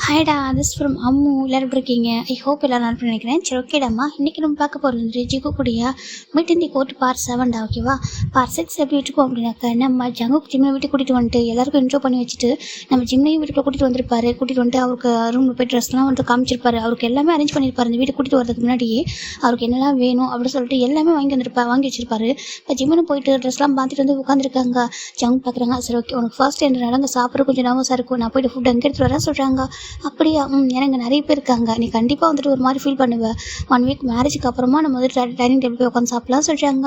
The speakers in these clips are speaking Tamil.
ஹாய்டா, திஸ் ஃப்ரம் அம்மு. எல்லாரும் எப்படி இருக்கீங்க? ஐ ஹோப் எல்லாரும் நல்லா நினைக்கிறேன். சரி, ஓகேடாம்மா. இன்றைக்கி நம்ம பார்க்க போகிறது ஜிகு கூடிய meet in the court part 7டா. ஓகேவா? பார்ட் 6 எப்படி இருக்கும் அப்படின்னாக்கா, நம்ம ஜங்குக்கு ஜிம்மை வீட்டுக்கு கூட்டிகிட்டு வந்துட்டு எல்லாருக்கும் இன்ட்ரோ பண்ணி வச்சுட்டு நம்ம ஜிம்மையும் வீட்டுக்குள்ள கூட்டிகிட்டு வந்திருப்பாரு. கூட்டிகிட்டு வந்துட்டு அவருக்கு ரூமில் போய் ட்ரெஸ்லாம் வந்து காமிச்சிருப்பாரு. அவருக்கு எல்லாமே அரேஞ்ச் பண்ணியிருப்பாரு. இந்த வீட்டுக்கு கூட்டிகிட்டு வரதுக்கு முன்னாடியே அவருக்கு என்னெல்லாம் வேணும் அப்படின்னு சொல்லிட்டு எல்லாமே வாங்கி வச்சிருப்பாரு. இப்போ ஜிம்முன்னு போயிட்டு ட்ரெஸ்லாம் பார்த்துட்டு வந்து உட்காந்துருக்காங்க. ஜங்க் பார்க்குறாங்க. சரி, ஓகே, உனக்கு ஃபர்ஸ்ட் என்ன நடங்க சாப்பிட்ற கொஞ்சம் நர்வஸாக இருக்கும், நான் போய்ட்டு ஃபுட் அங்கே எடுத்துகிட்டு வரேன் சொல்கிறாங்க. அப்படியா? எனக்கு நிறைய பேர் இருக்காங்க, நீ கண்டிப்பாக வந்துட்டு ஒரு மாதிரி ஃபீல் பண்ணுவேன். 1 வீக் மேரேஜுக்கு அப்புறமா நம்ம வந்து டைனிங் டேபிள் போய் உட்காந்து சாப்பிட்லாம் சொல்கிறாங்க.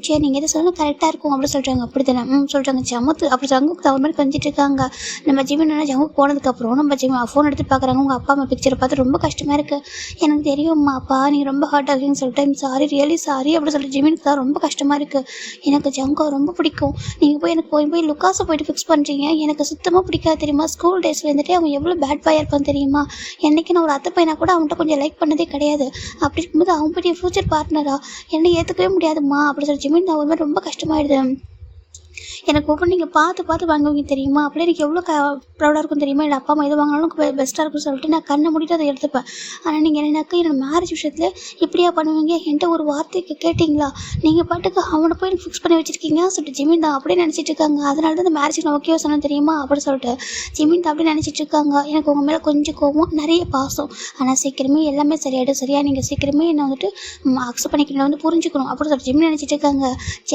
சரி, நீங்கள் எது சொல்லணும் கரெக்டாக இருக்கும் அப்படின்னு சொல்கிறாங்க. அப்படி தானே சொல்கிறாங்க. சமத்து அப்படி ஜங்குக்கு தவிர மாதிரி கொஞ்சிட்டு இருக்காங்க. நம்ம ஜிம் என்னன்னா ஜங்குக்கு போனதுக்கப்புறம் நம்ம ஜிம் ஃபோன் எடுத்து பார்க்குறாங்க. உங்கள் அப்பா அம்மா பிக்சரை பார்த்து ரொம்ப கஷ்டமாக இருக்குது, எனக்கு தெரியும்மா அப்பா நீங்கள் ரொம்ப ஹார்ட் ஆகுதுன்னு சொல்லிட்டு சாரி, ரியலி சாரி அப்படின்னு சொல்லிட்டு ஜிமினுக்கு தான் ரொம்ப கஷ்டமாக இருக்குது. எனக்கு ஜங்கோ ரொம்ப பிடிக்கும், நீங்கள் போய் எனக்கு போய் லுக்காஸை போய்ட்டு ஃபிக்ஸ் பண்ணுறீங்க, எனக்கு சுத்தமாக பிடிக்காது தெரியுமா. ஸ்கூல் டேஸில் இருந்துட்டு அவன் எவ்வளோ பேட் பாயாக இருப்பான் தெரியுமா. என்னைக்கு நான் ஒரு அத்தை பையனா கூட அவன்கிட்ட கொஞ்சம் லைக் பண்ணதே கிடையாது. அப்படி இருக்கும்போது அவன் பற்றி ஃப்யூச்சர் பார்ட்னரா என்னை ஏற்றுக்கவே முடியாதுமா அப்படின்னு சொல்லி ஜிமின் நான் ஒரு மாதிரி ரொம்ப கஷ்டமாயிடுது. எனக்கு ஒவ்வொரு நீங்கள் பார்த்து வாங்குவீங்க தெரியுமா. அப்படியே எனக்கு எவ்வளோ ப்ரௌடாக இருக்கும் தெரியுமா. இல்லை அப்பா அம்மா எது வாங்கினாலும் பெஸ்ட்டாக இருக்கும்னு சொல்லிட்டு நான் கண்ணை மூடிட்டு அதை எடுத்துப்பேன். ஆனால் நீங்கள் எனக்கு என்னோட மேரேஜ் விஷயத்தில் இப்படியா பண்ணுவீங்க, என்கிட்ட ஒரு வார்த்தைக்கு கேட்டிங்களா, நீங்கள் பாட்டுக்கு அவனை போய் எனக்கு ஃபிக்ஸ் பண்ணி வச்சுருக்கீங்க சொல்லிட்டு ஜிமின் தான் அப்படியே நினச்சிட்டு இருக்காங்க. அதனால தான் இந்த மேரேஜ் நான் ஓகேவா சொன்னேன் தெரியுமா அப்படின்னு சொல்லிட்டு ஜிமின் தான் அப்படியே நினச்சிட்டு இருக்காங்க. எனக்கு உங்கள் மேலே கொஞ்சம் கோவம், நிறைய பாசம், ஆனால் சீக்கிரமே எல்லாமே சரியாயிடும் சரியா, நீங்கள் சீக்கிரமே என்னை வந்துட்டு அக்செப்ட் பண்ணிக்கிறேன் வந்து புரிஞ்சுக்கணும் அப்படின்னு சொல்லிட்டு ஜிமின் நினச்சிட்டு இருக்காங்க.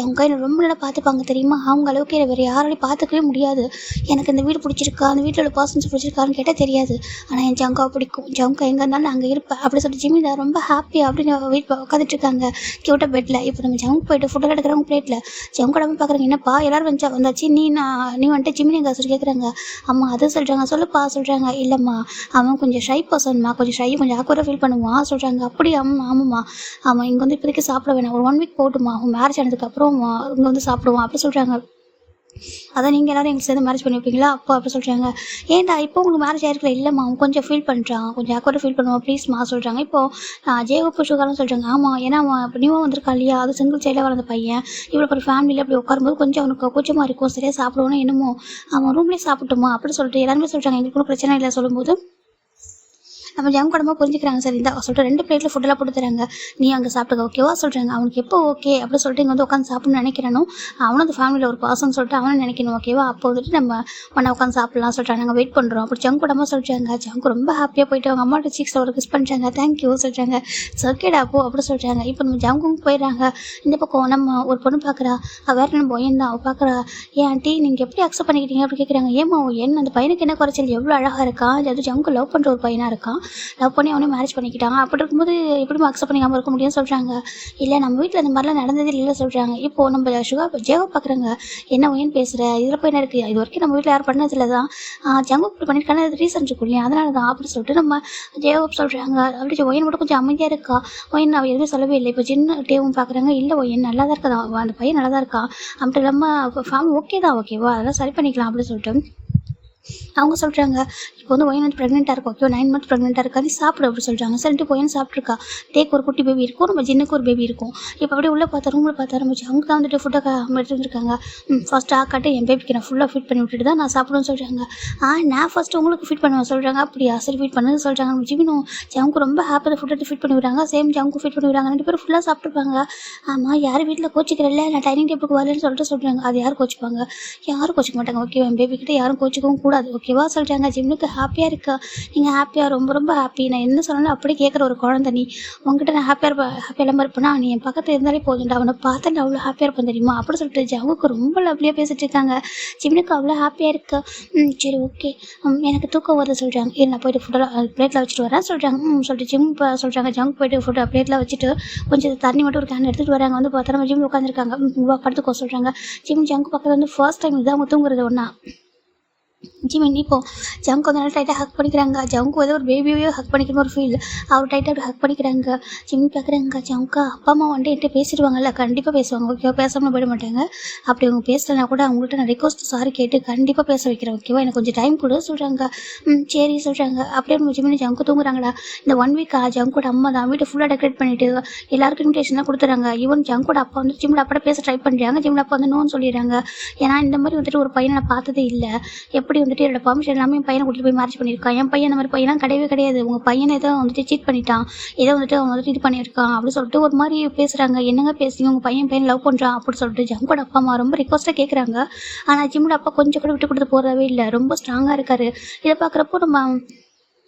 அவங்க என்னை ரொம்ப நல்லா பார்த்துப்பாங்க தெரியுமா, அவங்க அளவுக்கு என்னை வேறு யாராலையும் பார்த்துக்கவே முடியாது. எனக்கு இந்த வீடு பிடிச்சிருக்கா, அந்த வீட்டில் உள்ள பர்சன்ஸ் பிடிச்சிருக்கான்னு கேட்டால் தெரியாது, ஆனால் என் ஜங்கா பிடிக்கும், ஜங்கா எங்கே இருந்தாலும் நான் அங்கே இருப்பேன் அப்படி சொல்லிட்டு ஜிமின் தான் ரொம்ப ஹாப்பி அப்படின்னு வீட்டில் உட்காந்துட்டு இருக்காங்க கியூட்டாக பெட்டில். இப்போ நம்ம ஜங்க் போயிட்டு ஃபுட்டெல்லாம் எடுக்கிறவங்க பிளேட்டில் ஜங்க் உடம்பு பார்க்குறாங்க. என்னப்பா எல்லாரும் வந்தாச்சு, நீ வந்துட்டு ஜிமின் எங்கே சொல்லி கேட்குறாங்க. அம்மா அது சொல்கிறாங்க. சொல்லுப்பா சொல்கிறாங்க. இல்லைம்மா அவன் கொஞ்சம் ஷை பர்சன்மா, கொஞ்சம் ஆக்குவராக ஃபீல் பண்ணுவான் சொல்கிறாங்க. அப்படி ஆமாம்மா அவன் இங்கே வந்து இப்போதைக்கு சாப்பிட வேணாம், ஒரு 1 வீக் போட்டுமா, அவன் மேரேஜ் ஆனதுக்கப்புறம் இங்கே வந்து சாப்பிடுவான் அப்படி சொல்கிறாங்க. அதான் நீங்கள் எல்லோரும் எங்களுக்கு சேர்ந்து மேரேஜ் பண்ணி வைப்பீங்களா அப்போ அப்படி சொல்கிறாங்க. ஏன்டா இப்போ உங்களுக்கு மேரேஜ் ஆயிருக்கல. இல்லைம்மா அவன் கொஞ்சம் ஃபீல் பண்ணுறான், கொஞ்சம் ஆக்வர்டாக ஃபீல் பண்ணுவான் ப்ளீஸ்மா சொல்கிறாங்க. இப்போது ஜேகப்பு சுகாரம் சொல்கிறாங்க. ஆமாம், ஏன்னா அவன் இப்போ நியூவாக வந்திருக்கான் இல்லையா, அது சிங்கிள் சைல்டாக வளர்ந்த பையன், இவ்வளோ ஒரு ஃபேமிலியில் அப்படி உட்காரும்போது கொஞ்சம் அவனுக்கு கூச்சமாக இருக்கும், சரியாக சாப்பிடுவோன்னு என்னமோ அவன் ரூம்லேயே சாப்பிட்டுமா அப்படி சொல்லிட்டு எல்லாருமே சொல்கிறாங்க. எங்களுக்கு ஒன்றும் பிரச்சனை இல்லை சொல்லும்போது நம்ம ஜங்க் உடம்பா புரிஞ்சுக்கிறாங்க. சரி இந்த சொல்லிட்டு 2 பிளேட்டில் ஃபுட்டெல்லாம் போட்டு தராங்க, நீ அங்கே சாப்பிட்டுக்க ஓகேவா சொல்கிறாங்க. அவனுக்கு எப்போ ஓகே அப்படி சொல்லிட்டு இங்கே வந்து உட்காந்து சாப்பிட்ணுன்னு நினைக்கிறானோ அவனும் அந்த ஃபேமிலியில் ஒரு பாசம்னு சொல்லிட்டு அவனை நினைக்கணும் ஓகேவா. அப்போ வந்துட்டு நம்ம ஒன்றா உட்காந்து சாப்பிட்லாம் சொல்லிட்டாங்க. நாங்கள் வெயிட் பண்ணுறோம் அப்படி ஜங்க் உடம்பா சொல்கிறாங்க. ஜங்க் ரொம்ப ஹாப்பியாக போயிட்டு அவங்க அம்மாட்ட சீக்ஸில் ஒரு கிஸ் பண்ணுறாங்க. தேங்க்யூ சொல்கிறாங்க. சர்க்கேடா அப்போ அப்படி சொல்கிறாங்க. இப்போ நம்ம ஜங்கும் போயிடுறாங்க. இந்த பக்கம் நம்ம ஒரு பொண்ணு பார்க்குறா, வேறு நம்ம பையன் தான் அவள் பார்க்குறா. ஏன் ஆண்டி நீங்கள் எப்படி அக்செப்ட் பண்ணிக்கிட்டீங்க அப்படி கேட்குறாங்க. ஏமா என்ன அந்த பையனுக்கு என்ன குறைச்சல், எவ்வளோ அழகாக இருக்கான், அது ஜங்கு லவ் பண்ணுற ஒரு பையனாக இருக்கான், லவ் பண்ணி அவனே மேரேஜ் பண்ணிக்கிட்டாங்க, அப்படி இருக்கும்போது எப்படிமா அக்செப்ட் பண்ணிக்காமல் இருக்க முடியும்னு சொல்கிறாங்க. இல்லை நம்ம வீட்டில் இந்த மாதிரிலாம் நடந்ததே இல்லை சொல்கிறாங்க. இப்போது நம்ம ஜேவா பார்க்குறாங்க. என்ன ஒயன் பேசுகிற, இதில் போய் என்ன இருக்குது, இது வரைக்கும் நம்ம வீட்டில் யாரும் பண்ணதில்லை தான், ஜங்கு இப்படி பண்ணியிருக்காங்க, அது ரீசன் இருக்கும் இல்லையா, அதனால தான் அப்படி சொல்லிட்டு நம்ம ஜேவா சொல்கிறாங்க. அப்படி ஒயன் மட்டும் கொஞ்சம் அமைதியாக இருக்கா. ஒயன் அவள் எதுவுமே சொல்லவே இல்லை. இப்போ சின்ன டேவும் பார்க்குறாங்க. இல்லை ஒயன் நல்லா தான் இருக்கா, அந்த பையன் நல்லா தான் இருக்கான், அப்படி இல்லாமல் ஃபேமிலி ஓகே தான் ஓகேவா, அதெல்லாம் சரி பண்ணிக்கலாம் அப்படின்னு சொல்லிட்டு அவங்க சொல்கிறாங்க. இப்போ வந்து ஒயன் வந்து ப்ரெக்னெண்ட்டாக இருக்கும் ஓகே, 9 மந்த் ப்ரெக்னெண்ட்டாக இருக்கா, நீ சாப்பிடு அப்படி சொல்கிறாங்க. சரிட்டு ஒயன் சாப்பிட்ருக்கா. டேக்கு ஒரு குட்டி பேபி இருக்கும், நம்ம ஜின்னுக்கு ஒரு பேபி இருக்கும். இப்போ அப்படியே உள்ளே பார்த்தா ரூமில் பார்த்து ஆரம்பிச்சு அவங்க தான் வந்துட்டு ஃபுட்டை எடுத்து வந்துருக்காங்க. ஃபஸ்ட்டு ஆக்காட்டு என் பேபிக்கு நான் ஃபுல்லாக ஃபீட் பண்ணி விட்டுட்டு தான் நான் சாப்பிடுவேன்னு சொல்கிறாங்க. நான் ஃபஸ்ட்டு உங்களுக்கு ஃபீட் பண்ணுவேன் சொல்கிறாங்க. அப்படியா சரி ஃபீட் பண்ணுன்னு சொல்கிறாங்க. நம்ம ஜிமினும் ஜங்கு ரொம்ப ஹாப்பியாக ஃபுட் எடுத்து ஃபீட் பண்ணி விடுறாங்க. சேம் ஜங்கு ஃபீட் பண்ணி விடுறாங்க. 2 பேரும் ஃபுல்லாக சாப்பிட்டுருப்பாங்க. ஆமாம் யார் வீட்டில் கோச்சிக்கிறல்ல, நான் டைனிங் டேபிளுக்கு வரலன்னு சொல்கிறாங்க. அது யாரும் கோச்சிப்பாங்க, யாரும் கோச்சிக்க மாட்டாங்க ஓகேவா. என் பேபிக்கிட்ட யாரும் கோச்சிக்கவும் கூடாது ஓகேவா சொல்கிறாங்க. ஜிம்னுக்கு ஹாப்பியாக இருக்கா, நீங்கள் ஹாப்பியாக ரொம்ப ஹாப்பி, நான் என்ன சொன்னாலும் அப்படியே கேட்குற ஒரு குழந்தை நீ, உங்ககிட்ட நான் ஹாப்பியாக இல்லாமல் இருப்பேனா, நீ என் பக்கத்தில் இருந்தாலே போதும்டா, அவனை பார்த்தா நான் அவ்வளோ ஹாப்பியாக இருப்பேன் தெரியுமா அப்படி சொல்லிட்டு ஜங்குக்கு ரொம்ப லவ்லியாக பேசிட்டு இருக்காங்க. ஜிம்னுக்கு அவ்வளோ ஹாப்பியாக இருக்கா. சரி ஓகே எனக்கு தூக்கம் வருது சொல்கிறாங்க. நான் போய்ட்டு ஃபுட்டெல்லாம் பிளேட்டில் வச்சுட்டு வரேன் சொல்கிறாங்க. சொல்லிட்டு ஜிம் சொல்கிறாங்க. ஜங்க் போய்ட்டு ஃபுட்டு பிளேட்டில் வச்சுட்டு கொஞ்சம் தண்ணி மட்டும் ஒரு கேன் எடுத்துகிட்டு வராங்க. வந்து பார்த்தா நம்ம ஜிம் உட்காந்துருக்காங்க. படுத்துக்கோ சொல்கிறாங்க. ஜங்க் பக்கத்தில் வந்து ஃபர்ஸ்ட் டைம் இதான் அவங்க தூங்குறது ஒன்றா. ஜிமின் இப்போது ஜங்க் வந்து நல்லா டைட்டாக ஹக் பண்ணிக்கிறாங்க. ஜங்கு ஏதோ ஒரு பேபியோ ஹக் பண்ணிக்கிற ஒரு ஃபீல், அவர் டைட்டாக அப்படி ஹக் பண்ணிக்கிறாங்க. ஜிமின் பார்க்குறாங்க. ஜங்கா அப்பா அம்மா வந்துட்டு என்கிட்ட பேசிடுவாங்கல்ல, கண்டிப்பாக பேசுவாங்க ஓகேவா, பேசாமல் போயிட மாட்டாங்க. அப்படி அவங்க பேசலைன்னா கூட அவங்கள்ட்ட நான் ரிக்வஸ்ட் சாரி கேட்டு கண்டிப்பாக பேச வைக்கிறேன் ஓகேவா, எனக்கு கொஞ்சம் டைம் கொடு சொல்கிறாங்க. சரி சொல்கிறாங்க. அப்படியே நம்ம ஜிமின் ஜங்கு தூங்குறாங்களா. இந்த 1 வீக் ஜங்கோட அம்மா தான் வீட்டை ஃபுல்லாக டெக்கரேட் பண்ணிவிட்டு எல்லாருக்கும் இன்விடேஷன்லாம் கொடுத்துறாங்க. ஈவன் ஜங்கோட அப்பா வந்து ஜிம்மில் அப்பா பேச ட்ரை பண்ணுறாங்க. ஜிம்மில் அப்பா வந்து நோன்னு சொல்லிடுறாங்க. ஏன்னா இந்த மாதிரி வந்துட்டு ஒரு பையனை நான் பார்த்ததே இல்லை, எப்படி வந்து வந்துட்டு என்னோட பர்மிஷன் எல்லாமே என் பையனை கூட்டிட்டு போய் மேரேஜ் பண்ணியிருக்கான். என் பையன் அந்த மாதிரி பையன்லாம் கிடையவே கிடையாது. உங்க பையனை ஏதோ வந்துட்டு சீட் பண்ணிட்டான், ஏதோ வந்துட்டு அவன் வந்துட்டு இது பண்ணியிருக்கான் அப்படின்னு சொல்லிட்டு ஒரு மாதிரி பேசுறாங்க. என்னங்க பேசுறீங்க, உங்க பையன் லவ் பண்றான் அப்படின்னு சொல்லிட்டு ஜங்கோட அப்பா அம்மா ரொம்ப ரிக்வஸ்ட்டாக கேட்குறாங்க. ஆனால் ஜிம்மோட அப்பா கொஞ்சம் கூட விட்டு கொடுத்து போறதவே இல்லை, ரொம்ப ஸ்ட்ராங்காக இருக்காரு. இதை பார்க்குறப்போ நம்ம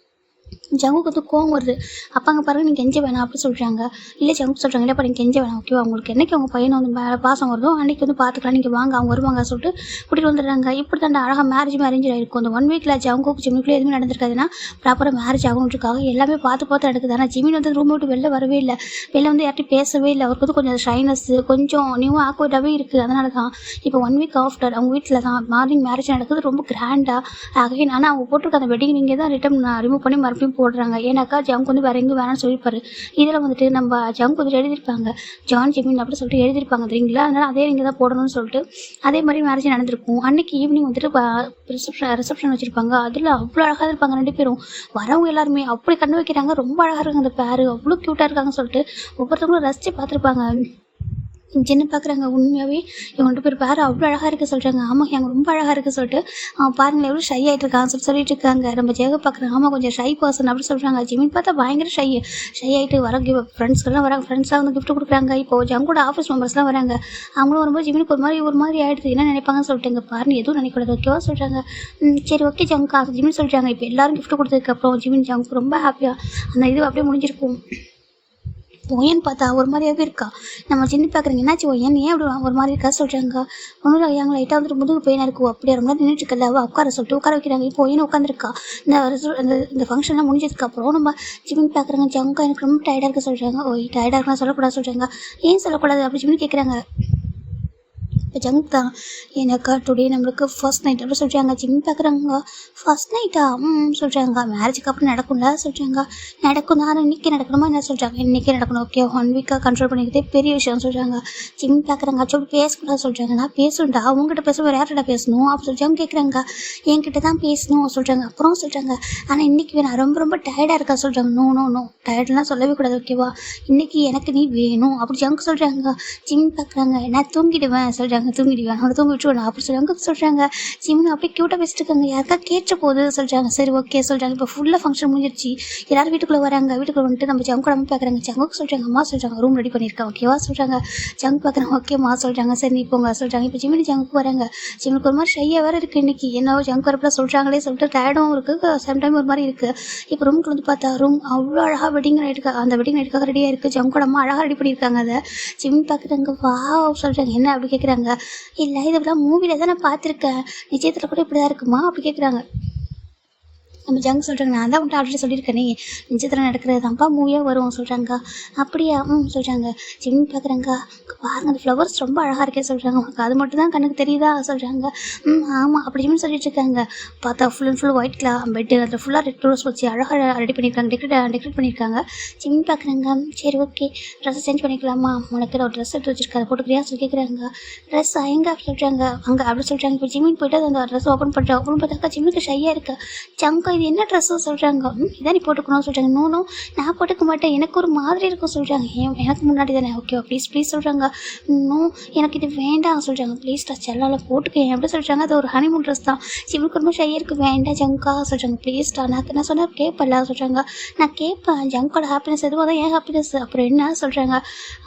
ஜங்குக்கு வந்து கோவம் வருது. அப்பாங்க பாருங்க, நீங்கள் கெஞ்ச வேணாம் அப்படி சொல்கிறாங்க. இல்லை ஜங்கு சொல்கிறாங்க, இல்லைப்பா நீங்கள் கெஞ்ச வேணாம், ஓகேவா, உங்களுக்கு என்னைக்கு அவங்க பையனை வந்து மேலே பாசம் வருதோ அன்றைக்கி வந்து பார்த்துக்கலாம், நீங்கள் வாங்க அவங்க வருவாங்க சொல்லிட்டு கூட்டிகிட்டு வந்துடுறாங்க. இப்படி தான் அழகாக மேரேஜ் ஆகிருக்கும். அந்த 1 வீக்கில் ஜங்குக்கு ஜிம்மிக்குள்ளே எதுவுமே நடந்திருக்காதுன்னா ப்ராப்பராக மேரேஜ் ஆகணுன்றதுக்காக எல்லாமே பார்த்து நடக்குது. ஆனால் ஜிமின் வந்து ரூம் விட்டு வெளில வரவே இல்லை, வெளில வந்து யார்ட்டையும் பேசவே இல்லை. அவருக்கு வந்து கொஞ்சம் ஷைனஸ், கொஞ்சம் நியூ ஆக்வர்டாகவே இருக்குது. அதனால தான் இப்போ 1 வீக் ஆஃப்டர் அவங்க வீட்டில் தான் மார்னிங் மேரேஜ் நடக்குது, ரொம்ப கிராண்டாக அகைன். ஆனால் அவங்க போட்டிருக்க அந்த வெட்டிங் நீங்கள் தான் ரிட்டன் ரிமூவ் பண்ணி மறுபடியும் போடுறாங்க. ஏன்னாக்கா ஜங்க் வந்து வேறு எங்கேயும் வேணாம்னு சொல்லியிருப்பாரு. இதில் வந்துட்டு நம்ம ஜங்க் வந்து எழுதியிருப்பாங்க ஜான் ஜிமின் அப்படின்னு சொல்லிட்டு எழுதியிருப்பாங்க தெரியுங்களா. அதனால் அதே இங்கே தான் போடணும்னு சொல்லிட்டு அதே மாதிரி மேரேஜ் நடந்திருக்கும். அன்றைக்கி ஈவினிங் வந்துட்டு ரிசப்ஷன் வச்சுருப்பாங்க. அதில் அவ்வளோ அழகாக இருப்பாங்க 2 பேரும். வரவங்க எல்லாருமே அப்படி கண்ணு வைக்கிறாங்க, ரொம்ப அழகாக இருக்காங்க அந்த பேர், அவ்வளோ க்யூட்டாக இருக்காங்கன்னு சொல்லிட்டு ஒவ்வொருத்தவங்களும் ரசித்து பார்த்துருப்பாங்க. ஜென்னு பார்க்குறாங்க, உண்மையாகவே இவங்க 2 பேர் பேர் அவ்வளோ அழகாக இருக்குது சொல்கிறாங்க. ஆமாம் எங்க ரொம்ப அழகாக இருக்குது சொல்லிட்டு பாருங்களேன் எவ்வளோ ஷை ஆகிட்டு இருக்காங்க சொல்லிட்டு இருக்காங்க. நம்ம ஜெக பார்க்குறாங்க, ஆமாம் கொஞ்சம் ஷை பர்சன் அப்படின்னு சொல்கிறாங்க. ஜிமின் பார்த்தா பயங்கர ஷை ஆகிட்டு வர ஃப்ரெண்ட்ஸ்க்கெல்லாம் வராங்க, ஃப்ரெண்ட்ஸாக வந்து கிஃப்ட் கொடுக்குறாங்க. இப்போ ஜங்கோட ஆஃபீஸ் மெம்பர்ஸ்லாம் வராங்க. அவங்களும் வரும்போது ஜிமினுக்கு ஒரு மாதிரி ஆகிடுது. என்ன நினைப்பாங்கன்னு சொல்லிட்டு இங்கே பாருங்க எதுவும் நினைக்கூடாது, ஓகேவா சொல்கிறாங்க. சரி ஓகே ஜங்கா ஜிமின் சொல்கிறாங்க. இப்போ எல்லாரும் கிஃப்ட் கொடுத்ததுக்கப்புறம் ஜிமின் ஜங்கு ரொம்ப ஹாப்பியாக அந்த இது அப்படியே முடிஞ்சிருக்கும். ஒயன் பார்த்தா ஒரு மாதிரியாகவே இருக்கா. நம்ம சின்ன பார்க்குறீங்க, என்னாச்சு ஒயன் ஏன் அப்படி ஒரு மாதிரி இருக்கா சொல்கிறாங்க. ஒன்றும் இல்லை எங்களை லைட்டாக வந்துட்டு முதுகு பெயினாக இருக்கும், அப்படியே ரொம்ப நின்றுட்டு இருக்கல உட்கார சொல்லிட்டு உட்கார வைக்கிறாங்க. இப்போ ஒயன் உட்காந்துருக்கா. இந்த ஃபங்க்ஷன்லாம் முடிஞ்சதுக்கப்புறம் நம்ம ஜிமின் பார்க்குறாங்க, ஜங்கா எனக்கு ரொம்ப டயர்டாக இருக்க சொல்கிறாங்க. டயர்டாக இருக்கலாம் சொல்லக்கூடாது சொல்கிறாங்க. ஏன் சொல்லக்கூடாது அப்படி ஜிமின் கேட்குறாங்க. இப்போ ஜங்க் தான் எனக்கா டுடே நம்மளுக்கு ஃபர்ஸ்ட் நைட் அப்படி சொல்கிறாங்க. ஜிம் பார்க்குறாங்க, ஃபர்ஸ்ட் நைட்டா சொல்கிறாங்க. மேரேஜுக்கு அப்புறம் நடக்கும்ல சொல்கிறாங்க. நடக்கும் தான், இன்றைக்கி நடக்கணுமா என்ன சொல்கிறாங்க. இன்றைக்கி நடக்கணும், ஓகே 1 வீக்காக கண்ட்ரோல் பண்ணிக்கிட்டே பெரிய விஷயம் சொல்கிறாங்க. ஜிம் பார்க்குறாங்க, அப்படி பேசக்கூடாது சொல்கிறாங்க. நான் பேசுண்டா, அவங்ககிட்ட பேச வேறு யார்கிட்ட பேசணும் அப்படி சொல்லிட்டு கேட்குறாங்க. என்கிட்ட தான் பேசணும் சொல்கிறாங்க. அப்புறம் சொல்கிறாங்க, ஆனால் இன்றைக்கி வேணும் ரொம்ப டயர்டாக இருக்கா சொல்கிறாங்க. நோ டயர்ட்லாம் சொல்லவே கூடாது, ஓகேவா, இன்றைக்கி எனக்கு நீ வேணும் அப்படி ஜங்க் சொல்கிறாங்க. ஜிம் பார்க்குறாங்க, நான் தூங்கிடுவேன் சொல்கிறாங்க. தூங்கிடுவேன் அவனை தூங்கி விட்டுருவேன் அப்படி சொல்கிறாங்க. ஜிமின் அப்படியே க்யூட்டாக பேசிட்டு இருக்காங்க. யாருக்கா கேட்ட போது சொல்கிறாங்க. சரி ஓகே சொல்கிறாங்க. இப்போ ஃபுல்லாக ஃபங்க்ஷன் முடிஞ்சிருச்சு, எல்லாரும் வீட்டுக்குள்ளே வராங்க. வீட்டுக்குள்ளே வந்துட்டு நம்ம ஜங்கு நம்ம பார்க்குறாங்க. ஜங்குக்கு சொல்கிறாங்க, அம்மா சொல்கிறாங்க ரூம் ரெடி பண்ணியிருக்கேன், ஓகேவா சொல்கிறாங்க. ஜங்கு பார்க்குறாங்க, ஓகேம்மா சொல்கிறாங்க. சரி நீ போங்க சொல்கிறாங்க. இப்போ ஜிமின் ஜங்குக்கு வராங்க. ஜிமினுக்கு ஒரு மாதிரி ஷையாக வேறு இருக்குது இன்றைக்கி. என்னவோ ஜங்கு வரப்பில் சொல்கிறாங்களே சொல்லிட்டு டயர்டும் இருக்குது, சம்டைம் ஒரு மாதிரி இருக்குது. இப்போ ரூமுக்கு வந்து பார்த்தா ரூம் அவ்வளோ அழகாக வெட்டிங் நைட்டுக்காக அந்த வெட்டிங் நைட்டுக்காக ரெடியாக இருக்குது. ஜங்கோட அம்மா அழகாக ரெடி பண்ணியிருக்காங்க. அதை ஜிமின் பார்க்குறாங்க, வா சொல்கிறாங்க. என்ன அப்படி கேட்குறாங்க. இல்லை இதெல்லாம் மூவியில் தான் நான் பார்த்துருக்கேன், நிச்சயத்தில் கூட இப்படி தான் இருக்குமா அப்படி கேட்குறாங்க. நம்ம ஜங்க் சொல்கிறாங்க, நான் தான் வந்துட்டு ஆல்ரெடி சொல்லியிருக்கேனே நிச்சயத்தில் நடக்கிறது தான்ப்பா மூவியாக வரும் சொல்கிறாங்க. அப்படியா சொல்கிறாங்க. ஜிம் பார்க்குறாங்க, பாருங்கள் அந்த ஃப்ளவர்ஸ் ரொம்ப அழகாக இருக்கே சொல்கிறாங்க. உனக்கு அது மட்டும் தான் கண்ணுக்கு தெரியுதா சொல்கிறாங்க. ஆமாம் அப்படி ஜிம்னு சொல்லிட்டு இருக்காங்க. பார்த்தா full and full white bed அதில் ஃபுல்லாக ரெட் ரோஸ் வச்சு அழகாக ரெடி பண்ணியிருக்காங்க, டெக்கரேட் பண்ணியிருக்காங்க. ஜிம் பார்க்குறாங்க, சரி ஓகே ட்ரெஸ்ஸை சேஞ்ச் பண்ணிக்கலாமா, உனக்கு ஒரு ட்ரெஸ் எடுத்து வச்சுருக்காரு போட்டுக்கிறியா சொல்லி கேட்குறாங்க. ட்ரெஸ் எங்கே சொல்கிறாங்க. அங்கே அப்படி சொல்கிறாங்க. இப்போ ஜிம்மின் போய்ட்டு அந்த ட்ரெஸ் ஓப்பன் பார்த்தாக்கா ஜிம்முக்கு ஷையாக இருக்கா. ஜங்கா இது என்ன ட்ரெஸ்ஸு சொல்கிறாங்க. இதான் நீ போட்டுக்கணும் சொல்கிறாங்க. நோ நான் போட்டுக்க மாட்டேன், எனக்கு ஒரு மாதிரி இருக்கும் சொல்கிறாங்க. எனக்கு முன்னாடி தானே, ஓகேவா ப்ளீஸ் சொல்கிறாங்க. நோ எனக்கு இது வேண்டாம் சொல்கிறாங்க. ப்ளீஸ் செல்லால் போட்டுக்கேன் எப்படி சொல்கிறாங்க. அது ஒரு ஹனிமூன் ட்ரெஸ் தான், சிவனுக்கு ரொம்ப ஷையாக இருக்குது, வேண்டாம் ஜங்கா சொல்கிறாங்க. ப்ளீஸ்டா நான் சொன்னால் கேட்பல சொல்கிறாங்க. நான் கேட்பேன், ஜங்கோட ஹாப்பினஸ் எதுவும் தான் என் ஹாப்பினஸ், அப்புறம் என்ன சொல்கிறாங்க.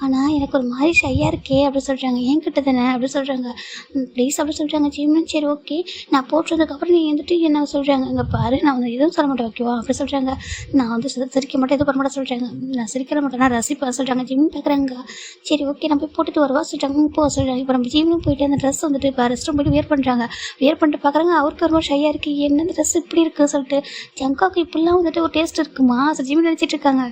ஆனால் எனக்கு ஒரு மாதிரி ஷையாக இருக்கே அப்படி சொல்கிறாங்க. என்கிட்ட தானே அப்படி சொல்கிறாங்க. ப்ளீஸ் அப்படி சொல்கிறாங்க. ஜிம்னு சரி ஓகே நான் போட்டுறதுக்கப்புறம் நீ வந்துட்டு என்ன சொல்கிறாங்க. இங்கே பாரு நான் வந்து எதுவும் சொல்ல மாட்டேன், ஓகேவா அப்படி சொல்கிறாங்க. நான் வந்து சிரிக்க மாட்டேன், எதுவும் பண்ண மாட்டேன் சொல்கிறாங்க. நான் சிரிக்க மாட்டேன், நான் ரசிப்பேன் சொல்கிறாங்க. ஜிம் பார்க்குறாங்க. சரி ஓகே நான் போய் போட்டுட்டு வருவா சொல்கிறாங்க. இப்போ சொல்கிறாங்க. இப்போ நம்ம ஜிம்னு போயிட்டு அந்த ட்ரெஸ் வந்துட்டு இப்போ ரெஸ்ட் ரூம் போய்ட்டு வேர் பண்ணுறாங்க. வேர் பண்ணிட்டு பார்க்குறாங்க. அவருக்கு ரொம்ப ஷையாக இருக்குது, என்ன இந்த ட்ரெஸ் இப்படி இருக்குது சொல்லிட்டு. ஜங்காவுக்கு இப்படிலாம் வந்துட்டு ஒரு டேஸ்ட் இருக்குமா ஜிம் நினச்சிட்டு இருக்காங்க.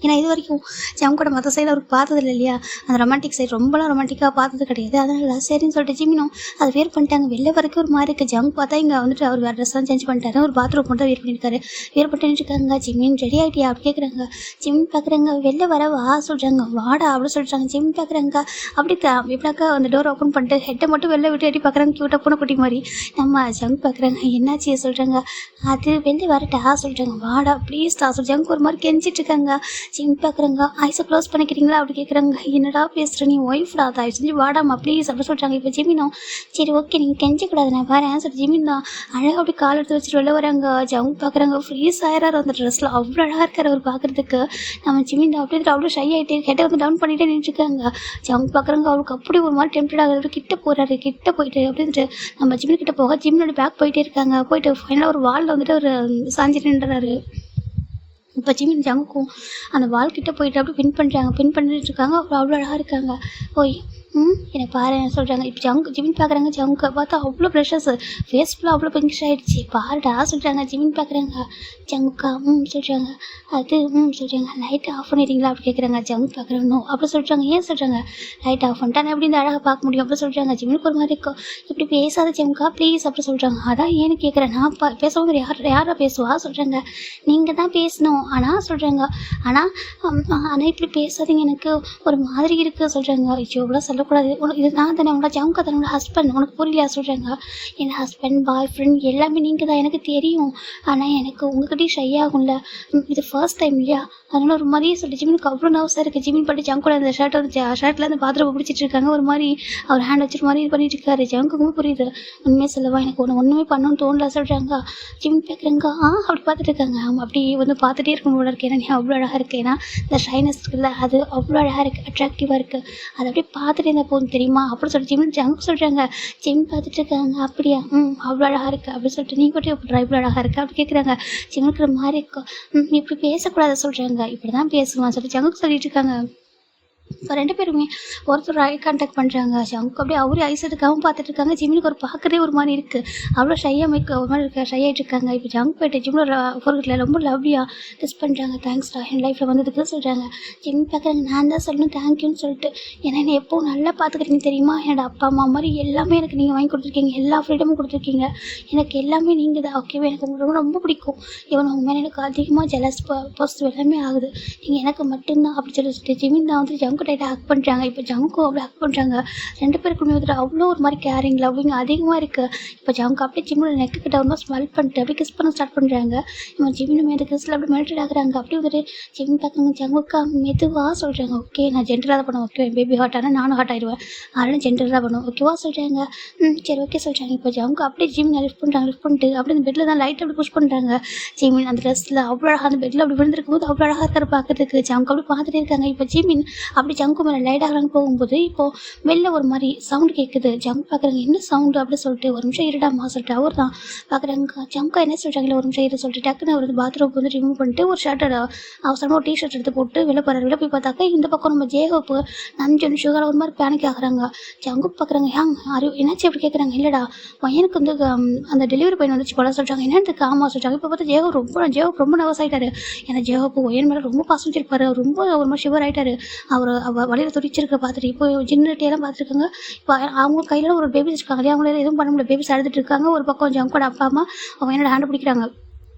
ஏன்னா இது வரைக்கும் ஜங்கோட மற்ற சைடில் அவருக்கு பார்த்ததில்ல இல்லையா, அந்த ரொமான்டிக் சைடு ரொம்பலாம் ரொமான்டிக்காக பார்த்தது கிடையாது. அதனால் சரின்னு சொல்லிட்டு ஜிமினும் அதை வேர் பண்ணிட்டாங்க. வெளில வரைக்கும் ஒரு மாதிரி இருக்குது. ஜங்க் பார்த்தா இங்கே வந்துட்டு அவர் வேறு ட்ரெஸ்லாம் சேஞ்ச் பண்ணிட்டாரு, ஒரு பாத்ரூம் மட்டும் வேர் பண்ணியிருக்காரு. வேர் பண்ணிட்டு இருக்காங்க. ஜிமின் ரெடி ஆகிட்டியா அப்படி கேட்குறாங்க. ஜிமின் பார்க்குறாங்க. வெளில வர வா சொல்கிறாங்க. வாடா அப்படின்னு சொல்கிறாங்க. ஜிமின் பார்க்குறாங்க. அப்படி எப்படினாக்கா அந்த டோர் ஓப்பன் பண்ணிட்டு ஹெட்டை மட்டும் வெளில விட்டு எட்டி பார்க்குறாங்க, க்யூட்டாக பூனை குட்டி மாதிரி. நம்ம ஜங்க் பார்க்குறாங்க. என்னாச்சு சொல்கிறாங்க. அது வெளில வரட்டா சொல்கிறாங்க. வாடா ப்ளீஸ்டா சொல்லி ஜங்க் ஒரு மாதிரி கெஞ்சிட்டு இருக்காங்க. ஜிமின் பார்க்குறாங்க. ஐஸை க்ளோஸ் பண்ணிக்கிறீங்களா அப்படி கேட்குறாங்க. என்னடா பேசுகிற நீ ஒய்ஃப்டா, தயவு செஞ்சு வாடாமா ப்ளீஸ் அப்படி சொல்கிறாங்க. இப்போ ஜிமினும் சரி ஓகே நீங்கள் கெஞ்சக்கூடாது நான் வரேன் சொல்லி ஜிமின் தான் அழகாக அப்படி கால் எடுத்து வச்சுட்டு வெளில வராங்க. ஜவுன் பார்க்குறாங்க. ஃப்ரீஸ் ஆயிராரு அந்த ட்ரெஸ்ஸில், அவ்வளோ அழகாக இருக்கார் அவர் பார்க்குறதுக்கு. நம்ம ஜிமின் தான் அப்படியே அவ்வளோ ஷை ஆகிட்டு ஹெட்டை வந்து டவுன் பண்ணிகிட்டே நின்றுருக்காங்க. ஜவுன் பார்க்குறாங்க. அவருக்கு அப்படி ஒரு மாதிரி டெம்ப்டட் ஆகுது. கிட்ட போகிறாரு, கிட்ட போயிட்டு அப்படின்ட்டு நம்ம ஜிமின் கிட்ட போக ஜிமினோட பேக் போயிட்டே இருக்காங்க. போயிட்டு ஃபைனலாக ஒரு வாலில் வந்துட்டு ஒரு சாஞ்சி நின்றுறாரு. இப்போ ஜிமின் ஜங்குக்கும் அந்த வால்கிட்ட போயிட்டு அப்படியே பின் பண்ணிட்டு இருக்காங்க. அப்புறம் அவ்வளோ அழகாக இருக்காங்க. ஓய் என்னை பாரு சொல்கிறாங்க. இப்போ ஜிமின் பார்க்குறாங்க. ஜங்குக்கை பார்த்தா அவ்வளோ ப்ரெஷர்ஸு, ஃபேஸ் ஃபுல்லாக அவ்வளோ பிங்கிஷ் ஆகிடுச்சு. பாருடா சொல்கிறாங்க. ஜிமின் பார்க்குறாங்க. ஜங்குக்கா சொல்கிறாங்க. அது சொல்கிறாங்க. லைட்டை ஆஃப் பண்ணிடுறீங்களா அப்படி கேட்குறாங்க. ஜங்கு பார்க்குறாங்க. நோ அப்படி சொல்கிறாங்க. ஏன் சொல்கிறாங்க. லைட் ஆஃப் பண்ணிட்டானே எப்படி இந்த அழகாக பார்க்க முடியும் அப்படி சொல்கிறாங்க. ஜிமினுக்கு ஒரு மாதிரி இருக்கும். இப்படி பேசாத ஜங்குக்கா ப்ளீஸ் அப்படி சொல்கிறாங்க. அதான் ஏன்னு கேட்குறேன். நான் பேசும்போது யாரா பேசுவா சொல்கிறாங்க. நீங்கள் தான் பேசணும் ஆனால் சொல்கிறாங்க. ஆனால் இப்படி பேசாதீங்க எனக்கு ஒரு மாதிரி இருக்குது சொல்கிறாங்க. ஐயோ இவ்வளோ சொல்லக்கூடாது. இது நான் தானே உங்களோட ஜவுங்கா தானே உங்களோட ஹஸ்பண்ட், உனக்கு புரியலையா சொல்கிறாங்க. என் ஹஸ்பண்ட் பாய் ஃப்ரெண்ட் எல்லாமே நீங்கள் தான் எனக்கு தெரியும். ஆனால் எனக்கு உங்ககிட்டயும் ஷை ஆகும்ல, இது ஃபர்ஸ்ட் டைம் இல்லையா, அதனால ஒரு மாதிரியே சொல்லி ஜிமினுக்கு அவ்வளோ நர்வஸாக இருக்குது. ஜிமின் பட்டு ஜங்கோட அந்த ஷர்ட்டில் அந்த பாத்திரம் பிடிச்சிட்டு இருக்காங்க. ஒரு மாதிரி அவர் ஹேண்ட் வச்சுட்டு மாதிரி இது பண்ணிட்டு இருக்காரு. ஜங்குக்குமே புரியுது. உண்மையாக சொல்லவா எனக்கு ஒன்றுமே பண்ணணும்னு தோணல சொல்கிறாங்க. ஜிமின் பார்க்குறாங்க. அப்படி பார்த்துட்டு இருக்காங்க. அப்படி வந்து பார்த்துட்டே இருக்கணும் போல இருக்கு. ஏன்னா நீ அவ்வளோ அழகாக இருக்கு. ஏன்னா இந்த ஷைனஸ் இருக்குல்ல அது அவ்வளோ அழகாக இருக்குது, அட்ராக்டிவாக இருக்குது. அதை அப்படியே பார்த்துட்டு இருந்தால் போதும் தெரியுமா அப்படி சொல்லிட்டு ஜிமின் ஜங்கு சொல்கிறாங்க. ஜிமின் பார்த்துட்டு இருக்காங்க. அப்படியா அவ்வளோ அழகாக இருக்குது அப்படி சொல்லிட்டு நீ கூட எப்படி இவ்வளோ அழகாக இருக்குது அப்படி கேட்குறாங்க. ஜிமினுக்கு மாதிரி இருக்கும். இப்படி பேசக்கூடாது சொல்கிறாங்க. இப்படி தான் பேசுவான் சொல்லி ஜங்குக்கு சொல்லிட்டு இருக்காங்க. இப்போ 2 பேருமே ஒருத்தர் ஐ கான்டாக்ட் பண்ணுறாங்க. ஜங்கு அப்படியே அவரே ஐஸ் எடுக்காமல் பார்த்துட்டு இருக்காங்க. ஜிமினுக்கு ஒரு பார்க்குறதே ஒரு மாதிரி இருக்குது. அவ்வளோ ஷையாக ஒரு மாதிரி ஷை ஆகிட்டு இருக்காங்க. இப்போ ஜங்கு போய்ட்டு ஜிமினோட ஃபோர்கிட்ட ரொம்ப லவ்லியாக கிஸ் பண்ணுறாங்க. தேங்க்ஸ்டா என் லைஃப்பில் வந்ததுக்கு சொல்கிறாங்க. ஜிமின் பார்க்குறாங்க. நான் தான் சொல்லணும் தேங்க்யூன்னு சொல்லிட்டு. ஏன்னா என்னை எப்போவும் நல்லா பார்த்துக்கிறீங்க தெரியுமா, என்னோட அப்பா அம்மா மாதிரி எல்லாமே எனக்கு நீங்கள் வாங்கி கொடுத்துருக்கீங்க, எல்லா ஃப்ரீடமும் கொடுத்துருக்கீங்க, எனக்கு எல்லாமே நீங்கள் தான். ஓகேவா எனக்கு உங்களுக்கு ரொம்ப பிடிக்கும். இவன் உங்கள் மேலே எனக்கு அதிகமாக ஜெலஸ் பாசிட்டிவ் எல்லாமே ஆகுது. நீங்கள் எனக்கு மட்டும்தான் அப்படி சொல்லிட்டு ஜிமின் தான் வந்து ஜங்கு டைட்டாக ஹக் பண்ணுறாங்க. இப்போ ஜங்குக்கும் அவ்வளோ ஹக் பண்ணுறாங்க. 2 பேருக்குமே வந்துட்டு அவ்வளோ ஒரு மாதிரி கேரிங் லவ்விங் அதிகமாக இருக்குது. இப்போ ஜங்கு அப்படியே ஜிமினோட நெக்கு கிட்ட ஒரு மாதிரி ஸ்மெல் பண்ணிட்டு அப்படியே கிஸ் பண்ண ஸ்டார்ட் பண்ணுறாங்க. இவன் ஜிமினுமே அந்த கிஸ்ஸில் அப்படியே மெல்டட் ஆகுறாங்க. அப்படியே வந்துட்டு ஜிமின் பார்க்குறாங்க. ஜங்குக்கா மெதுவாக சொல்கிறாங்க. ஓகே நான் ஜென்டலாக தான் பண்ணுவேன். ஓகே பேபி ஹார்ட் ஆனால் நானும் ஹார்ட் ஆகிடுவேன், அதனால் ஜென்டல் தான் பண்ணுவேன் ஓகேவா சொல்கிறாங்க. சரி ஓகே சொல்கிறாங்க. இப்போ ஜங்கு அப்படியே ஜிமினை லிஃப்ட் பண்ணிட்டு அப்படியே அந்த பெட்டில் தான் லைட் அப்படி புஷ் பண்ணுறாங்க. ஜிமின் அந்த ட்ரெஸ்ஸில் அவ்வளோ அழகாக அந்த பெட்டில் அப்படி விழுந்திருக்கும் போது அவ்வளோ அழகாக இருக்காரு பார்க்கறதுக்கு. ஜங்கு அப்படி பார்த்துட்டே இருக்காங்க. இப்போ ஜிமின் அப்படி ஜங்கு மேலே லைட் ஆகலான்னு போகும்போது இப்போது வெளில ஒரு மாதிரி சவுண்டு கேட்குது. ஜங்கு பார்க்குறாங்க. என்ன சவுண்டு அப்படி சொல்லிட்டு ஒரு நிமிஷம் இருடாமா சொல்லிட்டு அவர் தான் பார்க்குறாங்க. ஜங்கு என்ன சொல்கிறாங்களே ஒரு நிமிஷம் இரு சொல்லிட்டு டக்குன்னு அவர் பாத்ரூம் வந்து ரிமூவ் பண்ணிட்டு ஒரு ஷர்ட்டை அவசரமாக ஒரு டிஷர்ட் எடுத்து போட்டு வெளில போகிறார். வெளில போய் பார்த்தாக்கா இந்த பக்கம் நம்ம ஜேஹோப்பு நம்ஜன் சுகர் ஒரு மாதிரி பேனிக் ஆகுறாங்க. ஜங்கு பார்க்குறாங்க. என்னாச்சு அப்படி கேட்குறாங்க. இல்லைடா பையனுக்கு வந்து அந்த டெலிவரி பையன் வந்துச்சு போல சொல்கிறாங்க. என்னன்னு ஆமாம் சொல்கிறாங்க. இப்போ பார்த்தா ஜேஹோப் ரொம்ப நர்வஸ் ஆகிட்டாரு. ஏன்னா ஜேஹோப்பு ஒயன் மேலே ரொம்ப பாசம் வச்சிருப்பாரு. அவர் ரொம்ப ஒரு மாதிரி ஷிவர் ஆகிட்டாரு. அவர் வழியில் துடிச்சிருக்க பார்த்துட்டு இப்போ ஜின்னுட்டையெல்லாம் பார்த்துருக்காங்க. இப்போ அவங்க கையில் ஒரு பேபிஸ் இருக்காங்க இல்லையா, அவங்களால எதுவும் பண்ண முடியல. பேபிஸ் அழுதுட்டு இருக்காங்க. ஒரு பக்கம் ஜங்கோட அப்பா அம்மா அவங்க என்னோட ஹேண்ட் பிடிக்கிறாங்க.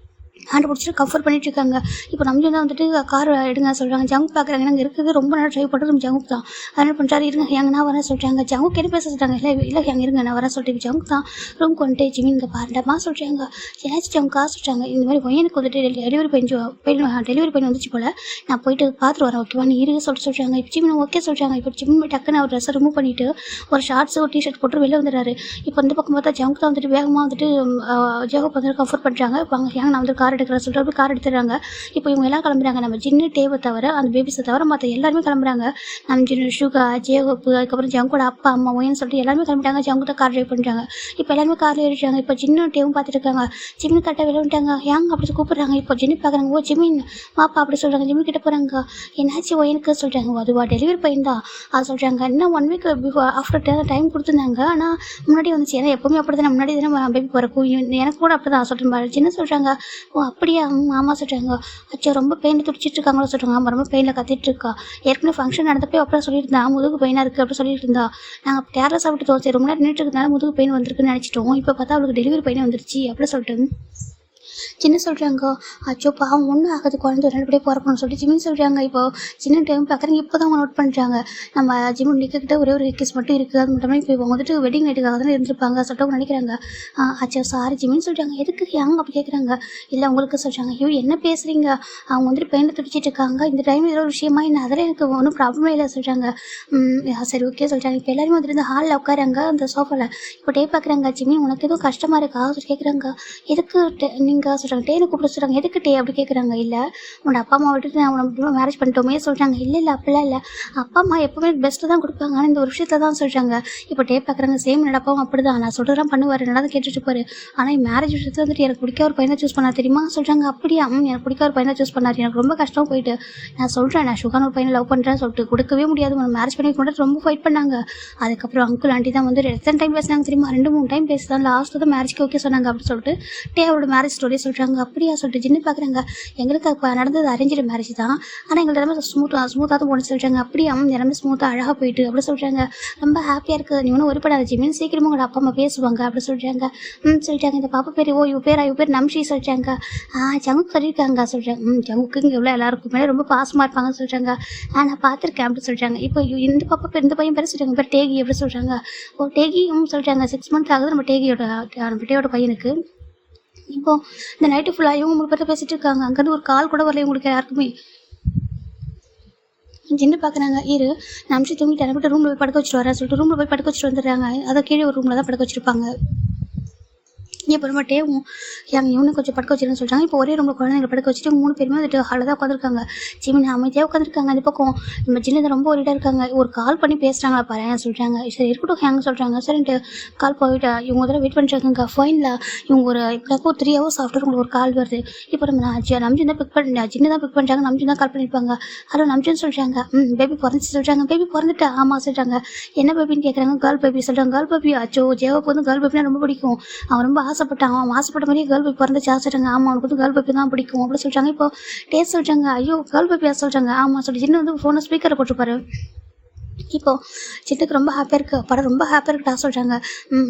ஹேண்ட் பிடிச்சிட்டு கவர் பண்ணிட்டு இருக்காங்க. இப்போ நம்ம தான் வந்துட்டு கார் எடுங்க சொல்கிறாங்க. ஜங்கு பார்க்குறாங்க. நாங்கள் இருக்குது ரொம்ப நேரம் ட்ரைவ் பண்ணுறது நம்ம ஜங்கு தான். அதனால் பண்ணுறாரு. இருங்க எங்க நான் வரேன் சொல்கிறாங்க. ஜங்கு என்ன பேச சொல்கிறாங்க. இல்லை எங்க இருங்க நான் வரேன் சொல்லிட்டு ஜங்கு தான் ரூம் கொண்டு ஜிமின் இங்கே பாருண்டமா சொல்கிறாங்க. ஏதாச்சும் ஜங்கா சொல்கிறாங்க. இந்த மாதிரி பையனுக்கு வந்துட்டு டெலிவரி பையன் வந்துச்சு போல், நான் போயிட்டு பார்த்துட்டு வரேன் ஓகேவா நீ இருக்க சொல்கிறாங்க. இப்போ ஜிமின் ஓகே சொல்கிறாங்க. இப்போ ஜிமின் டக்குன்னு அவர் ட்ரெஸ்ஸை ரிமூவ் பண்ணிவிட்டு ஒரு ஷார்ட்ஸு ஒரு டிஷர்ட் போட்டு வெளில வந்துடுறாரு. இப்போ இந்த பக்கம் பார்த்தா ஜங்கு தான் வந்துட்டு வேகமாக வந்துட்டு ஜோகப் வந்து கம்ஃபர்ட் பண்ணுறாங்க. வாங்க ஏங்க நான் வந்து கார் எடுக்கிறேன் சொல்லிட்டு அப்படி கார் எடுத்துடுறாங்க. இப்போ இவங்க எல்லாம் கிளம்புறாங்க. நம்ம ஜின்னு டேவை தவிர அந்த பேபிஸை தவிர மற்ற எல்லாருமே கிளம்புறாங்க. நம்ம ஜின்னு சுகா ஜேஹோப்பு அதுக்கப்புறம் ஜங்கோட அப்பா அம்மா ஒயன்னு சொல்லிட்டு எல்லாருமே கிளம்பிட்டாங்க. ஜங்குட்ட கார் ட்ரைவ் பண்ணுறாங்க. இப்போ எல்லாருமே காரில் ஏறிட்டாங்க. இப்போ ஜின்னு டேவும் பார்த்துட்டு இருக்காங்க. ஜிம்னு கரெக்டாக விளையாண்டாங்க. ஏங்க அப்படி கூப்பிட்றாங்க. இப்போ ஜின்னு பார்க்குறாங்க. ஓ ஜிமின் வாப்பா அப்படி சொல்கிறாங்க. ஜிம்மி கிட்ட போகிறாங்க. என்னாச்சு ஒயனுக்கு சொல்கிறாங்க. அதுவா டெலிவரி பையன் தான் அது சொல்கிறாங்க. இன்னும் 1 வீக் ஆஃப்டர் டைம் கொடுத்துருந்தாங்க. ஆனால் முன்னாடி வந்துச்சு. ஏன்னா எப்போவுமே அப்படி தானே முன்னாடி தானே பேபி பிறக்கும். எனக்கு கூட அப்படி தான் சொல்கிறேன். ஜின்னு சொல்கிறாங்க. ஓ அப்படியா ஆமாம் சொல்கிறாங்க. அச்சோ ரொம்ப பெயினில் துடிச்சிட்டு இருக்காங்களோ சொல்கிறாங்க. ஆமாம் ரொம்ப பெயினில் கத்திட்டு இருக்கா. ஏற்கனவே ஃபங்க்ஷன் நடந்தப்போ அப்புறம் சொல்லியிருந்தா முதுகு பெயினாக இருக்குது அப்படி சொல்லிட்டு இருந்தா. நாங்கள் கேர்லெஸ்ஸாக விட்டு சரி ரொம்ப நேரம் நின்றுட்டு இருக்கனால முதுகு பெயின் வந்திருக்குன்னு நினச்சிட்டோம். இப்போ பார்த்தா அவளுக்கு டெலிவரி பெயினே வந்துருச்சு அப்படி சொல்லிட்டு சின்ன சொல்கிறாங்க, அச்சோ பாவம் ஒன்றும் ஆகாது குழந்தை நல்லபடியாக பிறக்கணும்னு சொல்லிட்டு ஜிமின் சொல்கிறாங்க. இப்போ சின்ன டைம் பார்க்குறீங்க இப்போ தான் அவங்க நோட் பண்ணுறாங்க. நம்ம ஜிமின் நிற்கிட்ட ஒரே ஒரு ரிக்வெஸ்ட் மட்டும் இருக்குது. அது மட்டும் இப்போ இவங்க வந்துட்டு வெட்டிங் நைட்டுக்காக தான் இருந்திருப்பாங்க சொல்லிட்டு அவங்க நினைக்கிறாங்க. அச்சோ சாரி ஜிமின்னு சொல்கிறாங்க. எதுக்கு யாங்க அப்படி கேட்குறாங்க. இல்லை உங்களுக்கு சொல்கிறாங்க. ஐயோ என்ன பேசுகிறீங்க, அவங்க வந்துட்டு பெயிண்ட் துடிச்சிட்டு இருக்காங்க இந்த டைம் ஏதோ ஒரு விஷயமா என்ன அதெல்லாம் எனக்கு ஒன்றும் ப்ராப்ளமே இல்லை சொல்கிறாங்க. சரி ஓகே சொல்கிறாங்க. இப்போ எல்லாருமே வந்துட்டு இந்த ஹாலில் உட்காராங்க அந்த சோஃபாவில். இப்போ டே பார்க்குறாங்க. ஜிமின் உனக்கு எதுவும் கஷ்டமாக இருக்கா சொல்லி கேட்குறாங்க. எதுக்கு நீங்கள் சொல்கிறாங்க டேன்னு கூப்பிட சொல்கிறாங்க. எதுக்கு டே அப்படி கேட்குறாங்க. இல்லை உன்னோட அப்பா அம்மா விட்டுட்டு நான் உனக்கு மேரேஜ் பண்ணிட்டோமே சொல்கிறாங்க. இல்லை அப்படிலாம் இல்லை, அப்பா அம்மா எப்போவுமே பெஸ்ட்டு தான் கொடுப்பாங்க, ஆனால் இந்த ஒரு விஷயத்தில் தான் சொல்கிறாங்க. இப்போ டே பார்க்குறாங்க. சேம் என்னோட அப்பாவும் அப்படி தான், நான் சொல்கிறதான் பண்ணுவார், நல்லா தான் கேட்டுட்டு இருப்பாரு. ஆனால் மேரேஜ் விஷயத்தில் வந்துட்டு எனக்கு பிடிக்க ஒரு பையனை சூஸ் பண்ணா தெரியுமா சொல்கிறாங்க. அப்படியா எனக்கு பிடிக்க ஒரு பையனை சூஸ் பண்ணார், எனக்கு ரொம்ப கஷ்டம் போயிட்டு நான் சொல்கிறேன் நான் சுகான் ஒரு பையனை லவ் பண்ணுறேன்னு சொல்லிட்டு கொடுக்கவே முடியாது, உனக்கு மேரேஜ் பண்ணி கொண்டு ரொம்ப ஃபைட் பண்ணாங்க. அதுக்கப்புறம் அங்கிள் ஆண்டி தான் வந்து எத்தனை டைம் பேசினாங்க தெரியுமா, 2-3 டைம் பேசுதான் லாஸ்ட்டு தான் மேரேஜ்க்கு ஓகே சொன்னாங்க அப்படின்னு சொல்லிட்டு டே அவரோட மேரேஜ் ஸ்டோரி சொல்கிறாங்க. அப்படியா சொல்லிட்டு ஜின்னு பார்க்குறாங்க. எங்களுக்கு இப்போ நடந்தது அரேஞ்சு மேரேஜ் தான், ஆனால் எங்களுக்கு எல்லாமே ஸ்மூத்தாக தான் போன்னு சொல்கிறாங்க. அப்படியே எல்லாமே ஸ்மூத்தாக அழகாக போயிட்டு அப்படி சொல்கிறாங்க. ரொம்ப ஹாப்பியாக இருக்குது, நீ ஒன்றும் ஒருப்படாத ஜிமின், சீக்கிரமாக உங்களோட அப்பா அம்மா பேசுவாங்க அப்படி சொல்கிறாங்க. சொல்லிட்டாங்க. இந்த பாப்பா பேர் இவ பேர் நம்ஷி சொல்கிறாங்க. ஜங்குக்கு சொல்லியிருக்காங்க சொல்கிறாங்க. ஜங்குக்கு எவ்வளோ எல்லாருக்கும் மேலே ரொம்ப பாசமாக இருப்பாங்க சொல்கிறாங்க. நான் பார்த்துருக்கேன் அப்படி சொல்கிறாங்க. இப்போ இந்த பாப்பா பேர் இந்த பையன் பேர் சொல்கிறாங்க பேர் டேகி எப்படி சொல்கிறாங்க. டேகி சொல்கிறாங்க. 6 months ஆகுது நம்ம டேயோட பையனுக்கு. இப்போது இந்த நைட்டு ஃபுல்லாக இவங்க 3 பேர் பேசிகிட்டு இருக்காங்க. அங்கேருந்து ஒரு கால் கூட வரல இவங்களுக்கு யாருக்குமே. ஜின்னு பார்க்குறாங்க. நம்ஷி தூங்கிட்டு அனுப்பிட்டு ரூமில் போய் படுக்க வச்சுட்டு வரேன் சொல்லிட்டு ரூமில் போய் படுக்க வச்சுட்டு வந்துடுறாங்க. அதை கீழே ஒரு ரூமில் தான் படுக்க வச்சுருப்பாங்க. அப்புறமாட்டேவும் இவனு கொஞ்சம் படுக்க வச்சிருன்னு சொல்கிறாங்க. இப்போ ஒரே ரொம்ப குழந்தைங்களை படுக்க வச்சுட்டு 3 பேருமே வந்துட்டு ஹாலில் தான் உட்காந்துருக்காங்க. ஜிமின் அமைதியாக உட்காந்துருக்காங்க. அந்த பக்கம் நம்ம ஜின்னு ரொம்ப ஒரேடாக இருக்காங்க. ஒரு கால் பண்ணி பேசுகிறாங்களா பாரு சொல்கிறாங்க. சரி இருக்கட்டும் ஹேங்க சொல்கிறாங்க. சரின்ட்டு கால் போயிட்டா இவங்க தடவை வெயிட் பண்ணிட்டு ஃபைனில் இவங்க ஒரு இப்போ 3 hours ஆஃப்டர் உங்களுக்கு ஒரு கால் வருது. இப்போ நம்ம நம்ஜின் தான் பிக் பண்ண ஜின்னு தான் பிக் பண்ணுறாங்க. நம்ஜின் தான் கால் பண்ணியிருப்பாங்க. ஹலோ நம்ஜின்னு சொல்கிறாங்க. பேபி பிறந்துச்சு சொல்கிறாங்க. பேபி பிறந்துட்டா ஆமாம் சொல்கிறாங்க. என்ன பேபின்னு கேட்குறாங்க. கேர்ள் பேபி சொல்கிறாங்க. கேர்ள் பேபி அச்சோ ஜேவாக்கு வந்து கேர்ள் பேபினா ரொம்ப பிடிக்கும், அவன் ரொம்ப ஆசைப்பட்டான், அவன் ஆசைப்பட்ட மாதிரியே கேர்ள் பேபி பிறந்துச்சு சொல்கிறாங்க. ஆமாம் அவனுக்கு வந்து கேர்ள் பேபி தான் பிடிக்கும் அப்படி சொல்கிறாங்க. இப்போ டேஸ்ட் சொல்கிறாங்க. ஐயோ கேர்ள் பேபியா சொல்கிறாங்க. ஆமாம் சொல்லி ஜின்னு வந்து ஃபோனை ஸ்பீக்கரை போட்டுருப்பாரு. இப்போது சிட்டுக்கு ரொம்ப ஹாப்பியாக இருக்குது, படம் ரொம்ப ஹாப்பியாக இருக்குடா சொல்கிறாங்க.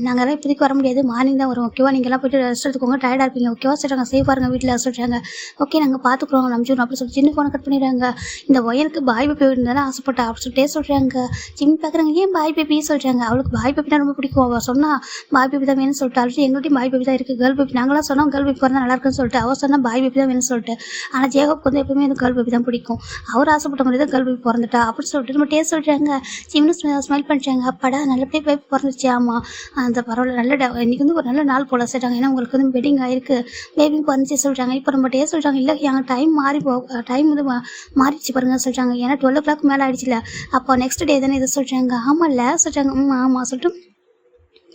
நாங்கள்லாம் இப்போதைக்கு வர முடியாது, மார்னிங் தான் வரும் ஓகேவா, நீங்கள்லாம் போய்ட்டு ரெஸ்ட் எடுத்துக்கோங்க, டயர்டாக இருப்பீங்க ஓகேவா சொல்கிறாங்க. சேஃபாக இருங்க வீட்டில் சொல்கிறாங்க. ஓகே நாங்கள் பார்த்துக்குறோம் நம்பிச்சிடும் அப்படி சொல்லி சின்ன ஃபோனை கட் பண்ணிடுறாங்க. இந்த ஒயனுக்கு பாய் பேபி இருந்தாலும் ஆசைப்பட்டா அப்படி சொல்லிட்டே சொல்கிறாங்க. சின்ன பார்க்குறாங்க. ஏன் பாய் பேபி சொல்கிறாங்க. அவளுக்கு பாய் பேபி தான் ரொம்ப பிடிக்கும், அவள் சொன்னால் பாய் பேபி தான் வேணும்னு சொல்லிட்டு ஆல்ரெடி எங்கள்கிட்டையும் பாய் பேபி தான் இருக்குது. கேர்ள் பேபி நாங்களாம் சொன்னோம் கேர்ள் பேபி பிறந்தா நல்லா இருக்குன்னு சொல்லிட்டு அவள் சொன்னால் பாய் பேபி தான் வேணும்னு சொல்லிட்டு. ஆனால் ஜேகப் வந்து எப்பவுமே வந்து கேர்ள் பேபி தான் பிடிக்கும், அவர் ஆசைப்பட்ட மாதிரி தான் கேர்ள் பேபி பிறந்துட்டா அப்படி சொல்லிட்டு நம்ம டேஸ்ட் சொல்கிறாங்க. சின்ன ஸ்மைல் பண்ணுறாங்க. அப்பாடா நல்லபடியாக பேபி பிறந்துச்சு. ஆமாம் அந்த பரவாயில்ல நல்ல இன்றைக்கி வந்து ஒரு நல்ல நாள் போல சொல்கிறாங்க, ஏன்னா உங்களுக்கு வந்து வெட்டிங் ஆகிருக்கு பேபி பிறந்துச்சு சொல்கிறாங்க. இப்போ நம்ம டே சொல்கிறாங்க. இல்லை எங்கள் டைம் டைம் வந்து மாறிடுச்சு பாருங்க சொல்கிறாங்க. ஏன்னா 12 o'clock மேலே ஆகிடுச்சுல, அப்போ நெக்ஸ்ட் டே தானே இதை சொல்கிறாங்க. ஆமாம்ல சொல்கிறாங்க. ஆமாம் சொல்லிட்டு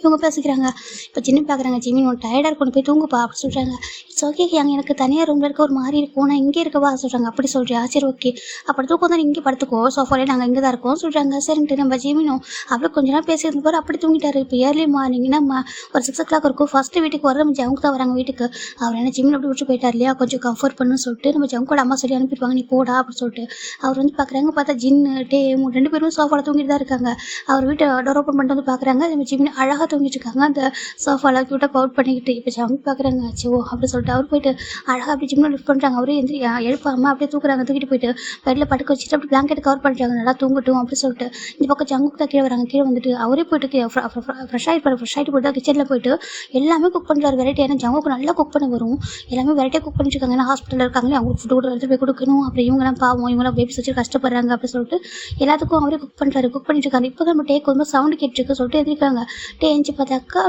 இவங்க பேசிக்கிறாங்க. இப்போ ஜின்னு பார்க்குறாங்க. ஜிமின் உன் டயர்டாக இருக்கும் போய் தூங்குப்பா அப்படி சொல்கிறாங்க. இட்ஸ் ஓகே எனக்கு தனியாக ரூமில் இருக்க ஒரு மாதிரி இருக்கும், நான் இங்கே இருக்கவா சொல்கிறாங்க. அப்படி சொல்கிறியா சரி ஓகே அப்படி தூக்கம் தான் இங்கே படுத்துக்கோ சோஃபாலே நாங்கள் இங்கே தான் இருக்கோம் சொல்கிறாங்க. சரின்ட்டு நம்ம ஜிமினும் அப்படியே கொஞ்ச நேரம் பேசியிருந்த போகிற அப்படி தூங்கிட்டாரு. இப்போ ஏர்லி மார்னிங் நம்ம ஒரு 6 o'clock இருக்கும். ஃபஸ்ட்டு வீட்டுக்கு வர நம்ம ஜவுக்கு தான் வராங்க வீட்டுக்கு. அவர் என்ன ஜிமின் அப்படி விட்டு போயிட்டார் இல்லையா, கொஞ்சம் கம்ஃபர்ட் பண்ணுன்னு சொல்லிட்டு நம்ம ஜவுக்கோட அம்மா சொல்லி அனுப்பிடுவாங்க நீ போடா அப்படின்னு சொல்லிட்டு. அவர் வந்து பார்க்குறாங்க. பார்த்தா ஜின்னு டே 2 பேரும் சோஃபாவில் தூங்கிட்டு தான் இருக்காங்க. அவர் வீட்டை டோர் ஓப்பன் பண்ணிட்டு வந்து பார்க்குறாங்க. நம்ம ஜிமின் அழகாக தூங்கிட்டு இருக்காங்க அந்த சோஃபாவில் க்யூட்டாக பவுட் பண்ணிக்கிட்டு. இப்போ ஜவுக்கு பார்க்குறாங்க. அச்சோ அப்படி சொல்லிட்டு அவர் போயிட்டு அழகாக அப்படி ஜிம்மில் லிஃப்ட் பண்ணுறாங்க. அவரே எழுப்பாமல் அப்படியே தூக்குறாங்க. தூக்கிட்டு போயிட்டு பெட்டில் படுக்க வச்சுட்டு அப்படி பிளாங்கெட் கவர் பண்ணுறாங்க, நல்லா தூங்கட்டும் அப்படி சொல்லிட்டு. இந்த பக்கம் ஜங்குக்கு தான் கீழே வராங்க. கீழே வந்துட்டு அவரே போயிட்டு ஃப்ரெஷ் ஆகிட்டு போயிட்டு கிச்சனில் போயிட்டு எல்லாமே குக் பண்ணுறாரு வெரைட்டி. ஏன்னா ஜங்குக்கு நல்லா குக் பண்ண வரும், எல்லாமே வெரைட்டியாக குக் பண்ணிட்டு இருக்காங்க. ஏன்னா ஹாஸ்பிட்டலில் இருக்காங்களே அவங்களுக்கு ஃபுட்டு கூட எடுத்து போய் கொடுக்கணும். அப்புறம் இவங்கெல்லாம் பாவம் இவங்களாம் பேபிஸ் வச்சு கஷ்டப்படுறாங்க அப்படி சொல்லிட்டு எல்லாத்துக்கும் அவரே குக் பண்ணுறாரு. குக் பண்ணிட்டு இருக்காங்க. இப்போ தான் நம்ம டேக்கு வந்து சவுண்டு கேட்டுருக்கு சொல்லிட்டு எதிர்க்காங்க. டே எஞ்சி பார்த்தாக்கா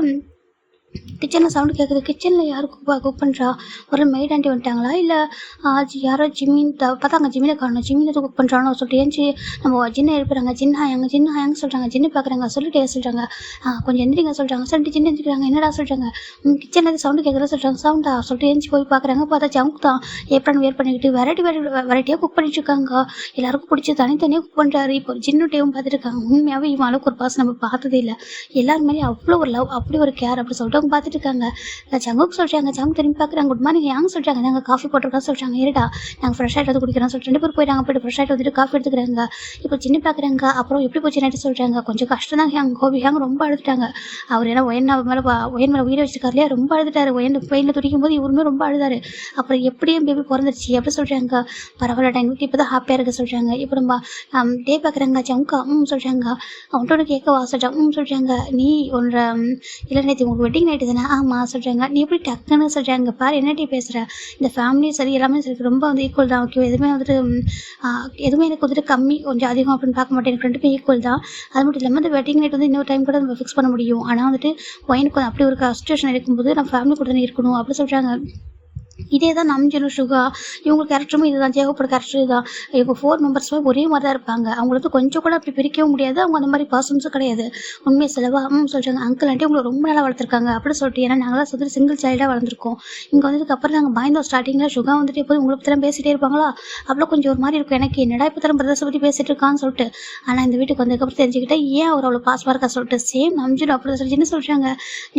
கிச்சனில் சவுண்டு கேட்குது. கிச்சனில் யார் குக் பண்ணுறா, ஒரு மெய்ட் ஆண்டி வந்துட்டாங்களா இல்லை யாரோ ஜிமின் பார்த்தாங்க. ஜிமினை காணணும், ஜிமின் எதுவும் குக் பண்ணுறானோ சொல்லிட்டு ஏஞ்சி நம்ம ஜின்னை எழுப்புறாங்க. ஜின் ஹாயாங்க சொல்கிறாங்க. ஜின்னு பார்க்குறாங்க. சொல்லிட்டு சொல்கிறாங்க கொஞ்சம் எந்திரிங்க சொல்கிறாங்க. சொல்லிட்டு ஜின்னு எந்திரிக்கிறாங்க. என்னடா சொல்கிறாங்க. கிச்சனில் சவுண்டு கேட்குறதா சொல்கிறாங்க. சவுண்டா சொல்லிட்டு ஏஞ்சி போய் பார்க்குறாங்க. பார்த்தா ஜங்க் தான் ஏப்ரன் வேர் பண்ணிக்கிட்டு வெரைட்டியாக குக் பண்ணிட்டு இருக்காங்க. எல்லாருக்கும் பிடிச்சி தனித்தனியாக குக் பண்ணுறாரு. இப்போ ஜின்னு டேவும் பார்த்துருக்காங்க. உண்மையாகவே இவன் அளவுக்கு ஒரு பாஸ் நம்ம பார்த்ததே இல்லை. எல்லாருமே அவ்வளோ ஒரு லவ் அப்படி ஒரு கேர் அப்படி சொல்லிட்டு அவங்க பார்த்துட்டு இருக்காங்க. ஜங்குக்கு சொல்கிறாங்க, ஜங்கு திரும்பி பார்க்குறாங்க, குட் மார்னிங் யாங்க சொல்கிறாங்க, நாங்கள் காஃபி போட்டிருக்கோம் சொல்கிறாங்க. இருடா நாங்கள் ஃப்ரெஷ் ஆகிட்டு வந்து குடிக்கிறோம் சொல்லிட்டு 2 பேர் போயிட்டாங்க. போய்ட்டு ஃப்ரெஷ் ஆகிட்டு வந்துட்டு காஃபி எடுத்துக்கிறாங்க. இப்போ சின்ன பார்க்குறாங்க, அப்புறம் எப்படி போச்சு நைட்டு சொல்கிறாங்க. கொஞ்சம் கஷ்டம் தான் ஹேங், ஹோபி ஹேங் ரொம்ப அழுதுட்டாங்க. அவர் ஏன்னா ஒயன் மேலே உயிரை வச்சிருக்காரு இல்லையா, ரொம்ப அழுதுட்டாரு. ஒயன் பெயினில் துடிக்கும் போது இவருமே ரொம்ப அழுதாரு. அப்புறம் எப்படியும் பேபி பிறந்துருச்சு அப்படி சொல்கிறாங்க. பரவாயில்ல எங்களுக்கு இப்போ தான் ஹாப்பியாக இருக்க சொல்கிறாங்க. இப்போ நம்ம டே பார்க்குறாங்க, ஜமுக்கா சொல்கிறாங்க. அவன்கிட்ட கேட்க சொல்கிறாங்க சொல்கிறாங்க. நீ ஒன்ற இல்லை நேற்று உங்களுக்கு வெட்டிங் நைட்டு தானே, ஆமாம் சொல்கிறாங்க. நீ எப்படி டக்குன்னு சொல்கிறாங்க, பாரு என்ன டீ பேசுகிற, இந்த ஃபேமிலியும் சரி எல்லாமே சரி ரொம்ப வந்து ஈக்குவல் தான். ஓகே எதுவுமே வந்துட்டு எதுவுமே எனக்கு வந்துட்டு கம்மி கொஞ்சம் அதிகம் அப்படின்னு பார்க்க மாட்டேன், எனக்கு 2 பேரும் ஈக்குவல் தான். அது மட்டும் இல்லாமல் இந்த வெட்டிங் நைட் வந்து இன்னொரு டைம் கூட நம்ம ஃபிக்ஸ் பண்ண முடியும். ஆனால் வந்துட்டு பையனுக்கு அப்படி ஒரு சுச்சுவேஷன் இருக்கும்போது நம்ம ஃபேமிலி கூட தானே இருக்கணும் அப்படி சொல்கிறாங்க. இதே தான் நம்ஜனும் சுகா இவங்க கேரக்டருமே இதுதான், ஜெயகோப்போட கேரக்டர் இதுதான். இவங்க 4 மெம்பர்ஸுமே ஒரே மாதிரி தான் இருப்பாங்க. அவங்களுக்கு கொஞ்சம் கூட அப்படி பிரிக்கவும் முடியாது, அவங்க அந்த மாதிரி பர்சன்ஸும் கிடையாது. உண்மையை செலவா சொல்கிறாங்க. அங்கிள் ஆண்டி உங்களை ரொம்ப நல்லா வளர்த்துருக்காங்க அப்படி சொல்லிட்டு, ஏன்னா நாங்களாம் சொல்லிட்டு சிங்கிள் சைல்டாக வளர்ந்துருக்கோம். இங்கே வந்ததுக்கப்புறம் நாங்கள் பயந்தோம். ஸ்டார்டிங்கில் சுகா வந்துட்டு எப்போது உங்களை பற்றி பேசிகிட்டே இருப்பாங்களா, அவ்வளோ கொஞ்சம் ஒரு மாதிரி இருக்கும் எனக்கு, என்னடா இப்போ தரம் பிரதர்ஸை பற்றி பேசிட்டு இருக்கான்னு சொல்லிட்டு. ஆனால் இந்த வீட்டுக்கு வந்ததுக்கப்புறம் தெரிஞ்சுக்கிட்டேன் ஏன் அவர் அவ்வளோ பாசமாக இருக்கா சொல்லிட்டு. சேம் நம்ஜனும் அப்படி சொல்லி என்ன சொல்கிறாங்க,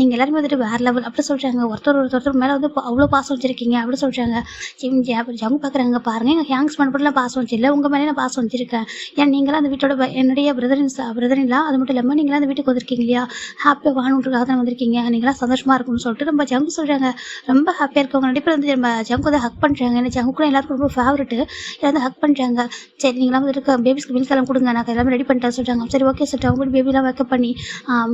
நீங்கள் எல்லாருமே வந்துட்டு வேறு லெவல் அப்படி சொல்கிறாங்க. ஒருத்தர் மேலே வந்து அவ்வளோ பாசம் வச்சுருக்கீங்க அப்படி சொல்கிறாங்க. ஜங்கு பார்க்குறாங்க, பாருங்க எங்கள் ஹேங்ஸ் பண்ணப்படலாம் பாசம் வச்சு இல்லை, உங்கள் மேலே நான் பாசம் வச்சுருக்கேன். ஏன்னா நீங்களாம் அந்த வீட்டோட என்னுடைய பிரதரின்லாம், அது மட்டும் இல்லாமல் நீங்களாம் அந்த வீட்டுக்கு வந்திருக்கீங்க இல்லையா, ஹாப்பியாக வாங்கணுன்றதுக்காக தான் வந்திருக்கீங்க, நீங்களாம் சந்தோஷமாக இருக்கும்னு சொல்லிட்டு நம்ம ஜங்கு சொல்கிறாங்க. ரொம்ப ஹாப்பியாக இருக்கவங்க 2 பேர் வந்து நம்ம ஜங்கு வந்து ஹக் பண்ணுறாங்க. ஏன்னா ஜங்குக்குலாம் எல்லாருக்கும் ரொம்ப ஃபேவரெட்டு, எல்லாரும் ஹக் பண்ணுறாங்க. சரி நீங்களாம் வந்து இருக்க பேபிஸ்க்கு மில்கெல்லாம் கொடுங்க, நான் எல்லாமே ரெடி பண்ணிட்டேன் சொல்கிறாங்க. சரி ஓகே சொல்லிட்டு அவங்க பேபிலாம் வைக்க பண்ணி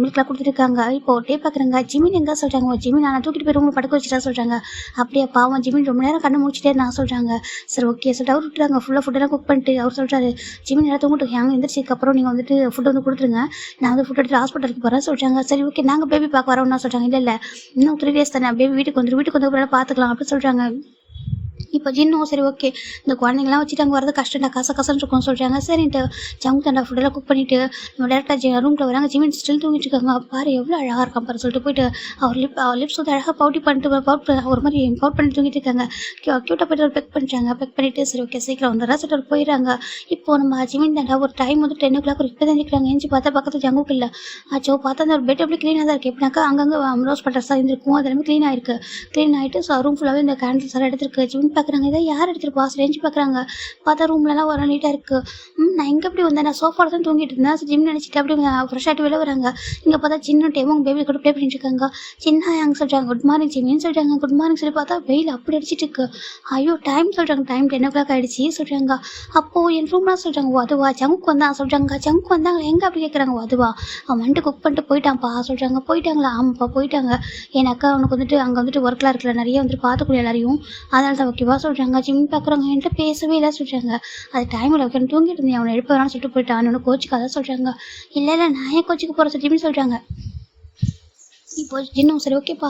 மில்க்லாம் கொடுத்துருக்காங்க. இப்போ டே பார்க்குறாங்க, ஜிமின் எங்கே சொல்கிறாங்க. ஜிமின் நான் தூக்கிட்டு போய் ரூமில் படுக்க வச்சுட்டா சொல்கிறாங்க. அப்படியே பாவம் ஜிமின் ரொம்ப நேரம் கண்ணை முடிச்சுட்டே நான் சொல்கிறாங்க. சரி ஓகே சொல்லிட்டு அவர் விட்டுறாங்க. ஃபுல்லாக ஃபுட்டெல்லாம் குக் பண்ணிட்டு அவர் சொல்கிறாரு, ஜிமின் நேரம் தூங்கிட்டு ஹேங்க எந்திரிச்சதுக்கப்புறம் நீங்கள் வந்துட்டு ஃபுட் வந்து கொடுத்துருங்க, நான் வந்து ஃபுட் எடுத்து ஹாஸ்பிட்டலுக்கு போகிறேன் சொல்கிறாங்க. சரி ஓகே நாங்கள் பேபி பார்க்க வரோம்னா சொல்கிறாங்க. இல்லை இன்னும் 3 days தானே, பேபி வீட்டுக்கு வந்து பார்த்துக்கலாம் அப்படி சொல்கிறாங்க. இப்போ ஜின்னும் சரி ஓகே இந்த குழந்தைங்களாம் வச்சுட்டு அங்கே வரது கஷ்டம்டா, கசன்னு இருக்கும்னு சொல்கிறாங்க. சரின்ட்டு ஜங்கு தண்டா ஃபுட்டெல்லாம் குக் பண்ணிவிட்டு நம்ம டேரெக்டாக ரூமில் வராங்க. ஜிமின் ஸ்டில் தூங்கிட்டு இருக்காங்க. பாரு எவ்வளோ அழகாக இருக்கான் பாரு சொல்லிட்டு போயிட்டு அவர் லிப்ஸ் வந்து அழகாக பவுட்டி பண்ணிட்டு ஒரு மாதிரி பவுட் பண்ணிட்டு தூங்கிட்டு இருக்காங்க. க்யூட்டாக போய்ட்டு ஒரு பெக் பண்ணிவிட்டு சரி ஓகே சீக்கிரம் வந்துடுறா சொல்லிட்டு போயிடறாங்க. இப்போ நம்ம ஜிமின் தண்டா ஒரு டைம் வந்து 10 o'clock இப்போ தான் நிற்கிறாங்க. எஞ்சி பார்த்தா பக்கத்தில் ஜங்குக்கு இல்லை. ஆச்சோ பார்த்தா அந்த ஒரு பெட் எப்படி க்ளீனாக தான் இருக்குது. எப்படினாக்கா அங்கங்கே ரோஸ் பட்டர்ஸாக இருந்திருக்கும், அது எல்லாமே க்ளீன் ஆகிட்டு ஸோ ரூம் ஃபுல்லாகவே இந்த கேண்டில்ஸ் எல்லாம் எடுத்துருக்கு. ஜிமின் பார்க்குறாங்க, இதை யார் எடுத்துருப்பா ரேஞ்சு பார்க்குறாங்க. பார்த்தா ரூம்லலாம் வர நீட்டாக இருக்குது. நான் எங்கே எப்படி வந்தேன், நான் சோஃபாவில் தான் தூங்கிட்டு இருந்தேன். ஸோ ஜிம் நினச்சிட்டு அப்படி ஃப்ரெஷ் ஆகிட்டு வெளில வராங்க. இங்கே பார்த்தா சின்ன டைம் உங்கள் பேபி கூட ப்ளே பண்ணிட்டு இருக்காங்க. சின்ன அங்கே சொல்கிறாங்க குட் மார்னிங் ஜிமின்னு சொல்கிறாங்க. குட் மார்னிங் சொல்லி பார்த்தா வெயில் அப்படி அடிச்சிட்டு இருக்கு. ஐயோ டைம் சொல்கிறாங்க, டைம் 10 o'clock ஆகிடுச்சி சொல்கிறாங்க. அப்போது என் ரூம்லாம் சொல்கிறாங்க அதுவா ஜங்குக்கு வந்தான் சொல்கிறாங்க. ஜங்குக்கு வந்தாங்க எங்கே அப்படி கேட்குறாங்க. அதுவா அவன் வந்துட்டு குக் பண்ணிட்டு போயிட்டான்ப்பா சொல்கிறாங்க. போயிட்டாங்களா, ஆமாப்பா போயிட்டாங்க. ஏன்னாக்கா அவனுக்கு வந்துட்டு அங்கே வந்துட்டு ஒர்க்லாம் இருக்குல்ல, நிறைய வந்துட்டு பார்த்துக்கூடிய எல்லாரையும், அதனால தான் ஓகேவா சொல்கிறாங்க. ஜிம் பார்க்குறவங்க என்கிட்ட பேசவே இல்லை சொல்கிறாங்க. அது டைமில் வைக்கணும் தூங்கிட்டு இருந்தேன், அவனை எழுப்ப வேணாம்னு சொல்லிட்டு போயிட்டான். கோச்சுக்காக சொல்கிறாங்க. இல்லை நான் ஏன் கோச்சுக்கு போகிற சொல்லிட்டு சொல்கிறாங்க. இப்போ ஜின்னும் சரி ஓகேப்பா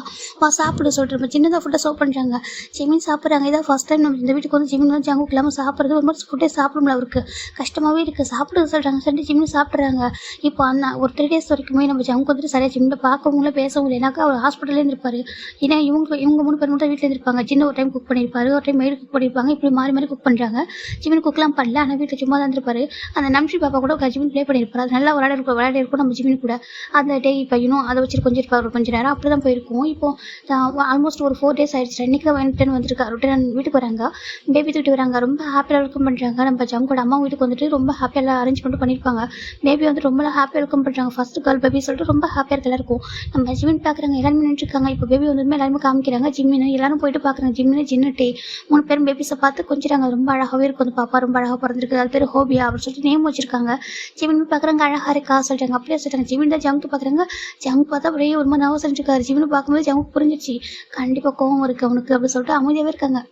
சாப்பிட சொல்கிறப்ப சின்னதாக ஃபுட்டை சர்வ் பண்ணுறாங்க. ஜிமின் சாப்பிட்றாங்க. இதான் ஃபஸ்ட் டைம் நம்ம இந்த வீட்டுக்கு வந்து ஜிமின் வந்து ஜங்குக்கு இல்லாமல் சாப்பிட்றது ஒரு மாதிரி ஃபுட்டே சாப்பிடும்ல அவருக்கு கஷ்டமாகவே இருக்குது. சாப்பிட சொல்கிறாங்க. சரி ஜிம்னு சாப்பிட்றாங்க. இப்போ அந்த ஒரு 3 days வரைக்குமே நம்ம ஜங்குக்கு வந்துட்டு சரியாக ஜிம்மில் பார்க்கவும் பேசவும் ஏன்னாக்கா அவர் ஹாஸ்பிட்டலே இருந்திருப்பாரு. ஏன்னா இவங்க 3 பேர் மட்டும் வீட்டில் இருந்திருப்பாங்க. ஜின்னு ஒரு டைம் குக் பண்ணியிருப்பாரு, ஒரு டைம் மெய்டு குக் பண்ணியிருப்பாங்க. இப்படி மாறி குக் பண்ணுறாங்க. ஜிமின் குக்லாம் பண்ணல, ஆனால் வீட்டில் சும்மா தான் இருந்திருப்பாரு. அந்த நம்ஷி பாப்பா கூட ஜிமின் ப்ளே பண்ணியிருப்பாரு. அது நல்லா விளையாடி இருக்கும் நம்ம ஜிமின் கூட. அந்த டே பையனும் அதை வச்சுட்டு கொஞ்சம் இருப்பார் கொஞ்சம் நேரம் அப்படி தான் போயிருக்கும். இப்போது ஆல்மோஸ்ட் ஒரு 4 days ஆகிடுச்சு. இன்றைக்கி தான் ரிட்டர்ன் வந்திருக்காரு. ரிட்டர்ன் வீட்டுக்கு வராங்க, பேபி தூக்கிட்டு வராங்க. ரொம்ப ஹாப்பியாக வெல்கம் பண்ணுறாங்க. நம்ம ஜங்கோட அம்மா வீட்டுக்கு வந்துட்டு ரொம்ப ஹாப்பியாக அரேஞ்ச்மெண்ட் பண்ணியிருப்பாங்க. பேபி வந்து ரொம்ப ஹாப்பியாக வெல்கம் பண்ணுறாங்க. ஃபர்ஸ்ட் கேர்ள் பேபி சொல்லிட்டு ரொம்ப ஹாப்பியாக இருக்கலாம் இருக்கும். நம்ம ஜிமின் பார்க்குறாங்க, எல்லாருமே நின்றுருக்காங்க. இப்போ பேபி வந்துமே எல்லாருமே காமிக்கிறாங்க. ஜிம்மின் எல்லாரும் போயிட்டு பார்க்குறாங்க. ஜிம்மின் ஜின்னட்டே 3 பேரும் பேபிஸை பார்த்து கொஞ்சிறாங்க. ரொம்ப அழகாகவே இருக்கும். அந்த பாப்பா ரொம்ப அழகாக பிறந்திருக்கு, அது பேர் ஹோபியா அப்படின்னு சொல்லிட்டு நேம் வச்சிருக்காங்க. ஜிமின் பார்க்குறாங்க, அழகாக இருக்கா சொல்கிறாங்க. அப்படியே சொல்கிறாங்க. ஜிமின் தான் ஜங்கு பார்க்குறாங்க. ஜங்கு பார்த்தா அப்படியே ஒரு மாதிரி நர்வஸ் இருக்காரு. ஜிமின் பார்க்கும்போது ஜங்குக்கு புரிஞ்சிச்சு கண்டிப்பாக கோவம் இருக்குது அவனுக்கு அப்படின்னு சொல்லிட்டு அமைதியாகவே இருக்காங்க.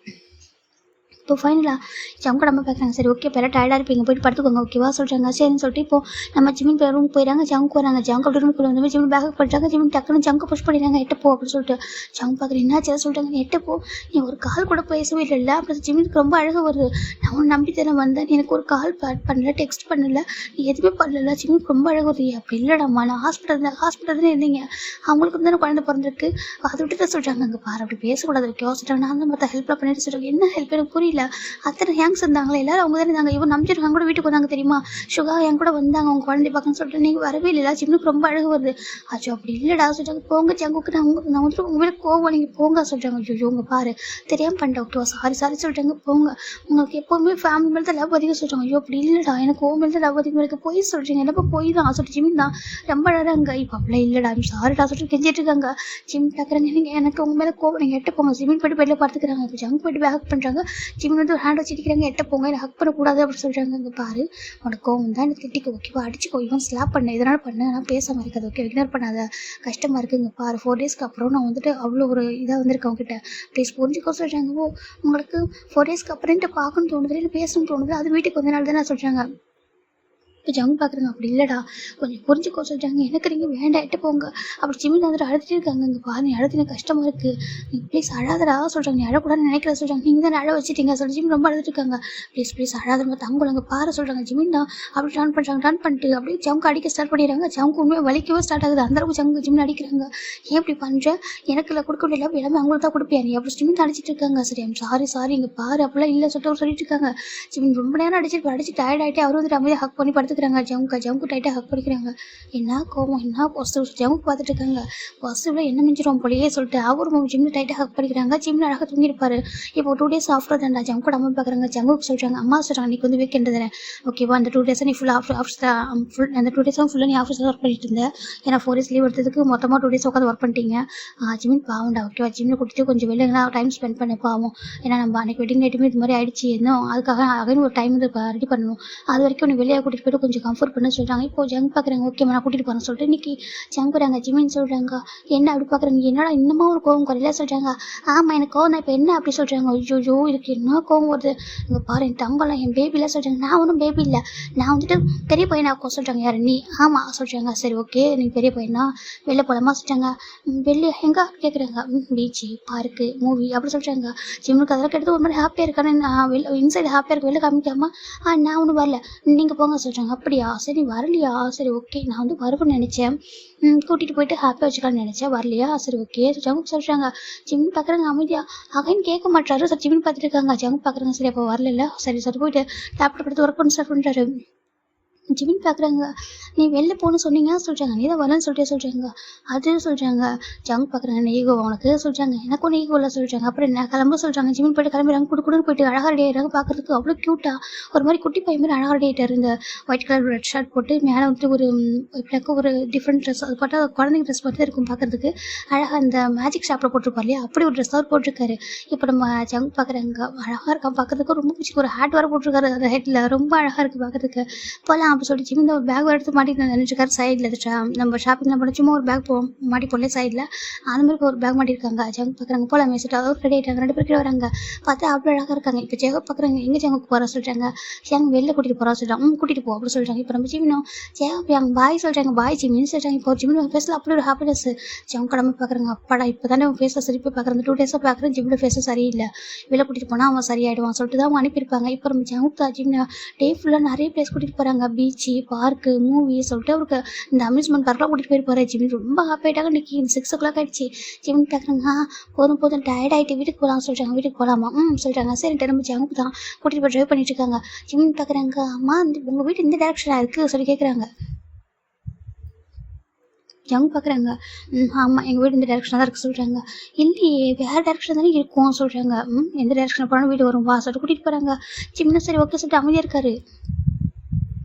இப்போ ஃபைனலாக ஜங்கு நம்ம பார்க்குறாங்க. சரி ஓகே பேர டயர்டாக இருப்பீங்க, போய்ட்டு படுத்துக்கோங்க ஓகேவா சொல்கிறாங்க. சரின்னு சொல்லிட்டு இப்போ நம்ம ஜிமின் பேர் ரூம் போயிடறாங்க. ஜங்கு வராங்க. ஜங்கு அப்படி ரூம் வந்து ஜிமின் பேக் பண்ணுறாங்க. ஜிமின் டக்குன்னு ஜங்கு புஷ் பண்ணிடுறாங்க. எட்டப்போ அப்படின்னு சொல்லிட்டு ஜங்கு பார்க்குறேன் என்னாச்சு சொல்லிட்டாங்க. நீ எட்டப்போ நீ ஒரு கால் கூட பேசவே இல்லை. அப்புறம் ஜிமினுக்கு ரொம்ப அழகாக வருது. நான் உன் நம்பி தானே வந்தேன், நீ எனக்கு ஒரு கால் பண்ணல, டெக்ஸ்ட் பண்ணல, நீ எதுவுமே பண்ணல. ஜிமினுக்கு ரொம்ப அழகாக வருது. அப்படி இல்லைடாம்மா நான் ஹாஸ்பிட்டல் தானே இருந்தீங்க, அவங்களுக்கு தானே குழந்தை பிறந்திருக்கு, அதை விட்டு தான் சொல்கிறாங்க. அங்கே பாரு அப்படி பேசக்கூடாது ஓகேவா சொல்கிறாங்க. நான் தான் மற்ற ஹெல்ப்லாம் பண்ணிட்டு சொல்கிறாங்க. என்ன ஹெல்ப் எனக்கு புரியல. இல்லை. அத்தனை ஹேங்ஸ் இருந்தாங்களே எல்லாரும் அவங்க தான் இருந்தாங்க. இவன் நம்பிச்சிருக்காங்க கூட வீட்டுக்கு வந்தாங்க தெரியுமா? சுகா என் கூட வந்தாங்க அவங்க குழந்தை பார்க்கணும்னு சொல்லிட்டு நீங்கள் வரவே இல்லைல்ல. ஜிம்முக்கு ரொம்ப அழகு வருது. அச்சோ அப்படி இல்லைடா சொல்லிட்டாங்க. போங்க ஜங்குக்கு நான் வந்துட்டு உங்க மேலே கோவம் நீங்கள் போங்க சொல்லிட்டாங்க. ஐயோ உங்க பாரு தெரியாமல் பண்ணிட்டேன் ஓகேவா, சாரி சொல்லிட்டாங்க. போங்க உங்களுக்கு எப்போவுமே ஃபேமிலி மேலே தான் லவ் அதிகம் சொல்லிட்டாங்க. ஐயோ அப்படி இல்லைடா எனக்கு உன் மேலே தான் லவ் அதிகம் இருக்குது. போய் சொல்கிறீங்க என்னப்போ போய் தான் சொல்லிட்டு ஜிமின் தான் ரொம்ப அழகாங்க. இப்போ அப்படிலாம் இல்லைடா சாரிடா சொல்லிட்டு கெஞ்சிட்டு இருக்காங்க. ஜிம் பார்க்குறாங்க நீங்கள் எனக்கு உங்க மேலே கோவம் நீங்கள் எட்ட போங்க. ஜிமின் போய்ட்டு வெளில பார்த்துக்கிறாங்க. இப்போ ஜங்க் போய்ட்டு ஹக் பண்ணுறாங்க. ஜிமின் வந்து ஒரு ஹேண்ட் வச்சுக்கிறாங்க. எட்ட போங்க எனக்கு ஹக் பண்ணக்கூடாது அப்படின்னு சொல்கிறாங்க. இங்கே பாரு உனக்கு கோவம் தான் எனக்கு திட்டிக்கு ஓகேவா, அடிச்சுக்கோ இவன் ஸ்லாப் பண்ண இதனால் பண்ண நான் பேசாமல் இருக்காது ஓகே, இக்னோர் பண்ணாத கஷ்டமாக இருக்குது. இங்கே பாரு 4 டேஸ்க்கு அப்புறம் நான் வந்துட்டு அவ்வளோ ஒரு இதாக வந்திருக்கேன் அவங்ககிட்ட ப்ளீஸ் புரிஞ்சுக்கோ சொல்கிறாங்க. ஓ உங்களுக்கு 4 டேஸ்க்கு அப்புறம் பார்க்கணும்னு தோணுது இல்லை பேசணும்னு தோணுது, அது வீட்டுக்கு கொஞ்ச நாள் தானே சொல்கிறாங்க. இப்போ ஜங்க் பார்க்குறாங்க. அப்படி இல்லைடா கொஞ்சம் புரிஞ்சுக்கோ சொல்லிட்டாங்க. எனக்கு நீங்கள் வேண்டாம் எட்டு போங்க. அப்படி ஜிமின் வந்துட்டு அழுதுட்டு இருக்காங்க. இங்கே பாரு நீ அழுது எனக்கு கஷ்டமாக இருக்குது, நீ ப்ளீஸ் அழாதடா சொல்கிறாங்க. நீ அழக்கூடாதுன்னு நினைக்கிற சொல்கிறாங்க. நீங்கள் தான் அழ வச்சுட்டீங்க சொல்லி ஜிமின் ரொம்ப அழுதுட்டு இருக்காங்க. ப்ளீஸ் அழாதமா தங்குலங்க பாரு சொல்கிறாங்க. ஜிமின் தான் அப்படி டர்ன் பண்ணிட்டு அப்படியே ஜங்க் அடிக்க ஸ்டார்ட் பண்ணிடுறாங்க. ஜங்க் உண்மையாக வலிக்கவே ஸ்டார்ட் ஆகுது. அந்தளவுக்கு ஜங்க் ஜிமின் அடிக்கிறாங்க. ஏன் இப்படி பண்ணுற, எனக்கு இல்லை கொடுக்க முடியல எல்லாமே அவங்களுக்கு தான் கொடுப்பியா நீ அப்படி ஜிமின் அடிச்சிட்டு இருக்காங்க. சரி சாரி இங்கே பாரு அப்படிலாம் இல்லை சொல்லிட்டு இருக்காங்க. ஜிமின் ரொம்ப நேரம் அடிச்சு டயர்ட் ஆகிட்டே அவர் வந்துட்டு அமைதியாக ஹக் பண்ணி படுத்துக்கிறாங்க. ஜங்கு டைட்டாக ஹக் பண்ணிக்கிறாங்க. என்ன கோவம் என்ன பாசிட்டிவ் ஜங்கு பார்த்துட்டு இருக்காங்க. பாசிட்டிவ்ல என்ன மிஞ்சிரும் போலியே சொல்லிட்டு அவரும் ஜிம்மில் டைட்டாக ஹக் பண்ணிக்கிறாங்க. ஜிம்மில் அழகாக தூங்கிருப்பாரு. இப்போ 2 டேஸ் ஆஃபர் தான்டா ஜங்கோட அம்மா பார்க்குறாங்க. ஜங்குக்கு சொல்கிறாங்க அம்மா சொல்கிறாங்க நீக்கு வந்து வீக்கெண்டு தானே ஓகேவா, அந்த 2 டேஸை நீ அந்த 2 டேஸும் ஃபுல்லாக நீ ஆஃபீஸில் ஒர்க் பண்ணிட்டு இருந்தேன். ஏன்னா 4 டேஸ் லீவ் எடுத்ததுக்கு மொத்தமாக 2 டேஸ் உட்காந்து ஒர்க் பண்ணிட்டீங்க. ஜிம்மின் பாவம்டா ஓகேவா, ஜிம்மில் கூட்டிட்டு கொஞ்சம் வெளில டைம் ஸ்பெண்ட் பண்ண பாவம். ஏன்னா நம்ம அன்றைக்கி வெட்டிங் நைட்டுமே இது மாதிரி ஆயிடுச்சு. இன்னும் அதுக்காக அகைன் ஒரு டைம் வந்து ரெடி பண்ணணும். அது வரைக்கும் நீ வெளியே கூட்டிகிட்டு போய்ட்டு கொஞ்சம் கம்ஃபர்ட் பண்ண சொல்கிறாங்க. இப்போ ஜங்க் பார்க்குறாங்க. ஓகே நான் கூட்டிகிட்டு போகிறேன் சொல்லிட்டு இன்னைக்கு ஜங்க் போகிறாங்க. ஜிமின் சொல்கிறாங்க என்ன அப்படி பார்க்குறாங்க, என்னடா இன்னமும் ஒரு கோவம் குறையில சொல்கிறாங்க. ஆமாம் எனக்கு கோவம் தான் இப்போ என்ன அப்படி சொல்கிறாங்க. ஐயோ இதுக்கு என்ன கோவம் வருது, இங்கே பாரு என் தங்கலாம் என் பேபிலாம் சொல்கிறாங்க. நான் ஒன்றும் பேபி இல்லை, நான் வந்துட்டு பெரிய பையனாக்கோ சொல்கிறாங்க. யார் நீ? ஆமாம் சொல்கிறாங்க. சரி ஓகே நீங்கள் பெரிய பையனா வெளில போகலாமா சொல்கிறாங்க. வெளியே எங்கே கேட்குறாங்க. பீச்சு பார்க்கு மூவி அப்படி சொல்கிறாங்க. ஜிம்முக்கு அதெல்லாம் கெடுத்து ஒரு மாதிரி ஹாப்பியாக இருக்கானு இன்சைடு ஹாப்பியாக இருக்கு வெளில காமிக்காமல் நான் ஒன்றும் வரல நீங்கள் போங்க சொல்கிறாங்க. அப்படியா சரி வரலையா சரி ஓகே நான் வந்து வருவேன்னு நினச்சேன், கூட்டிகிட்டு போயிட்டு ஹாப்பியாக வச்சுக்கலான்னு நினச்சேன் வரலையா சரி ஓகே ஜங்கு சொல்கிறாங்க. ஜிம் பார்க்குறாங்க அமைதியா அகைன் கேட்க மாட்டாரு. சரி ஜிம்னு பார்த்துட்டு இருக்காங்க. ஜங்கு பார்க்குறாங்க சரி அப்போ வரல சரி போயிட்டு லேப்டாப் எடுத்து ஒர்க் பண்ண ஸ்டார்ட் பண்ணுறாரு. ஜிமின் பார்க்குறாங்க. நீ வெளில போகணும்னு சொன்னீங்க சொல்கிறாங்க. நீ தான் வரலன்னு சொல்கிறாங்க. அது சொல்கிறாங்க. ஜங்க் பார்க்குறாங்க. ஈகோ உனக்கு சொல்கிறாங்க. எனக்கு ஒன்று ஈகோ இல்லை சொல்கிறாங்க. அப்புறம் என்ன கிளம்ப சொல்கிறாங்க. ஜிமின் போய்ட்டு கிளம்புறாங்க. குடுக்குன்னு போயிட்டு அழகாக ரெடி ஆகிடுறாங்க. பார்க்குறதுக்கு அவ்வளோ க்யூட்டாக ஒரு மாதிரி குட்டி பையன் மாதிரி அழகாக ரெடி ஆகிட்டார். இந்த ஒயிட் கலர் ரெட் ஷர்ட் போட்டு மேலே வந்துட்டு ஒரு இப்படியாக்க ஒரு டிஃப்ரெண்ட் ட்ரெஸ் அது பார்த்தா குழந்தைங்க ட்ரெஸ் பார்த்து இருக்கும் பார்க்குறதுக்கு அழகாக அந்த மேஜிக் ஷாப்பில் போட்டிருப்பார் இல்லையா அப்படி ஒரு ட்ரெஸ் அவர் போட்டிருக்காரு. இப்போ நம்ம ஜங்க் பார்க்குறாங்க. அழகாக இருக்கான் பார்க்குறதுக்கு ரொம்ப பிடிச்சி ஒரு ஹேட் வர போட்டிருக்காரு அந்த ஹெட்டில் ரொம்ப அழகாக இருக்குது பார்க்குறதுக்கு. இப்போலாம் அப்படி சொல்லி ஜிமின் ஒரு பேக் எடுத்து மாட்டிட்டு நினைச்சிருக்காரு. சைடில் நம்ம ஷாப்பிங்கில் பண்ண சும்மா ஒரு பேக் மாட்டி போடல சைடில் அந்த மாதிரி ஒரு பேக் மாட்டிருக்காங்க. ஜங்க் பார்க்குறாங்க. போகலாம் மேசிட்டு அவர் ரெடி ஆகிட்டாங்க. 2 பேர் கீழே வராங்க. பார்த்தா அவ்வளோ அழகாக இருக்காங்க. இப்போ ஜெக பார்க்குறாங்க. எங்கே ஜங்குக்கு போகிறா சொல்கிறாங்க. ஜங் வெளில கூட்டிகிட்டு போகிறா சொல்கிறாங்க. கூட்டிகிட்டு போ அப்படி சொல்கிறாங்க. இப்போ நம்ம ஜிமினும் ஜெக பாய் சொல்கிறாங்க. பாய் ஜிமின்னு சொல்கிறாங்க. இப்போ ஜிமின் ஃபேஸில் அப்படி ஒரு ஹாப்பினஸ். ஜங்க் கடமை பார்க்குறாங்க. அப்பாடா இப்போ தானே அவன் ஃபேஸில் சிரிப்பு பார்க்குறேன். 2 டேஸாக பார்க்குறேன் ஜிமினோட ஃபேஸில் சரியில்லை, வெளில கூட்டிகிட்டு போனால் அவன் சரியாயிடுவான் சொல்லிட்டு தான் அவங்க அனுப்பியிருப்பாங்க. இப்போ நம்ம ஜங்க் ஜிமினை டே ஃபுல்லாக நிறைய பிளேஸ் கூட்டிகிட்டு போகிறாங்க. பீச்சு பார்க்கு மூவி சொல்லிட்டு அவருக்கு இந்த அம்யூஸ்மெண்ட் பார்க்கெலாம் கூட்டிகிட்டு போயிருப்பாரு. ஜிமின் ரொம்ப ஹாப்பி ஆகிட்டாங்க. இன்றைக்கி 6 o'clock ஆகிடுச்சு. ஜிமின் பார்க்குறாங்க. போதும் டயர்ட் ஆகிட்டு வீட்டுக்கு போகலாம் சொல்கிறாங்க. வீட்டுக்கு போகலாமா சொல்கிறாங்க. சரி நம்ம ஜங்க் தான் கூட்டிகிட்டு போய் ட்ரைவ் பண்ணிட்டு இருக்காங்க. ஜிமின் பார்க்குறாங்க. அம்மா உங்கள் வீட்டு இந்த டேரக்ஷனாக இருக்குது சொல்லி கேட்குறாங்க. ஜங்க் பார்க்குறாங்க. ஆமாம் எங்கள் வீடு இந்த டேரக்ஷனாக தான் இருக்குது சொல்கிறாங்க. இல்லையே வேறு டேரக்ஷன் தானே இருக்கும் சொல்கிறாங்க. எந்த டேரக்ஷனில் போனாலும் வீடு வரும் வா சொல்லிட்டு கூட்டிகிட்டு போகிறாங்க. ஜிம்னா சரி ஓகே சொல்லிட்டு அமைதியாக இருக்காரு.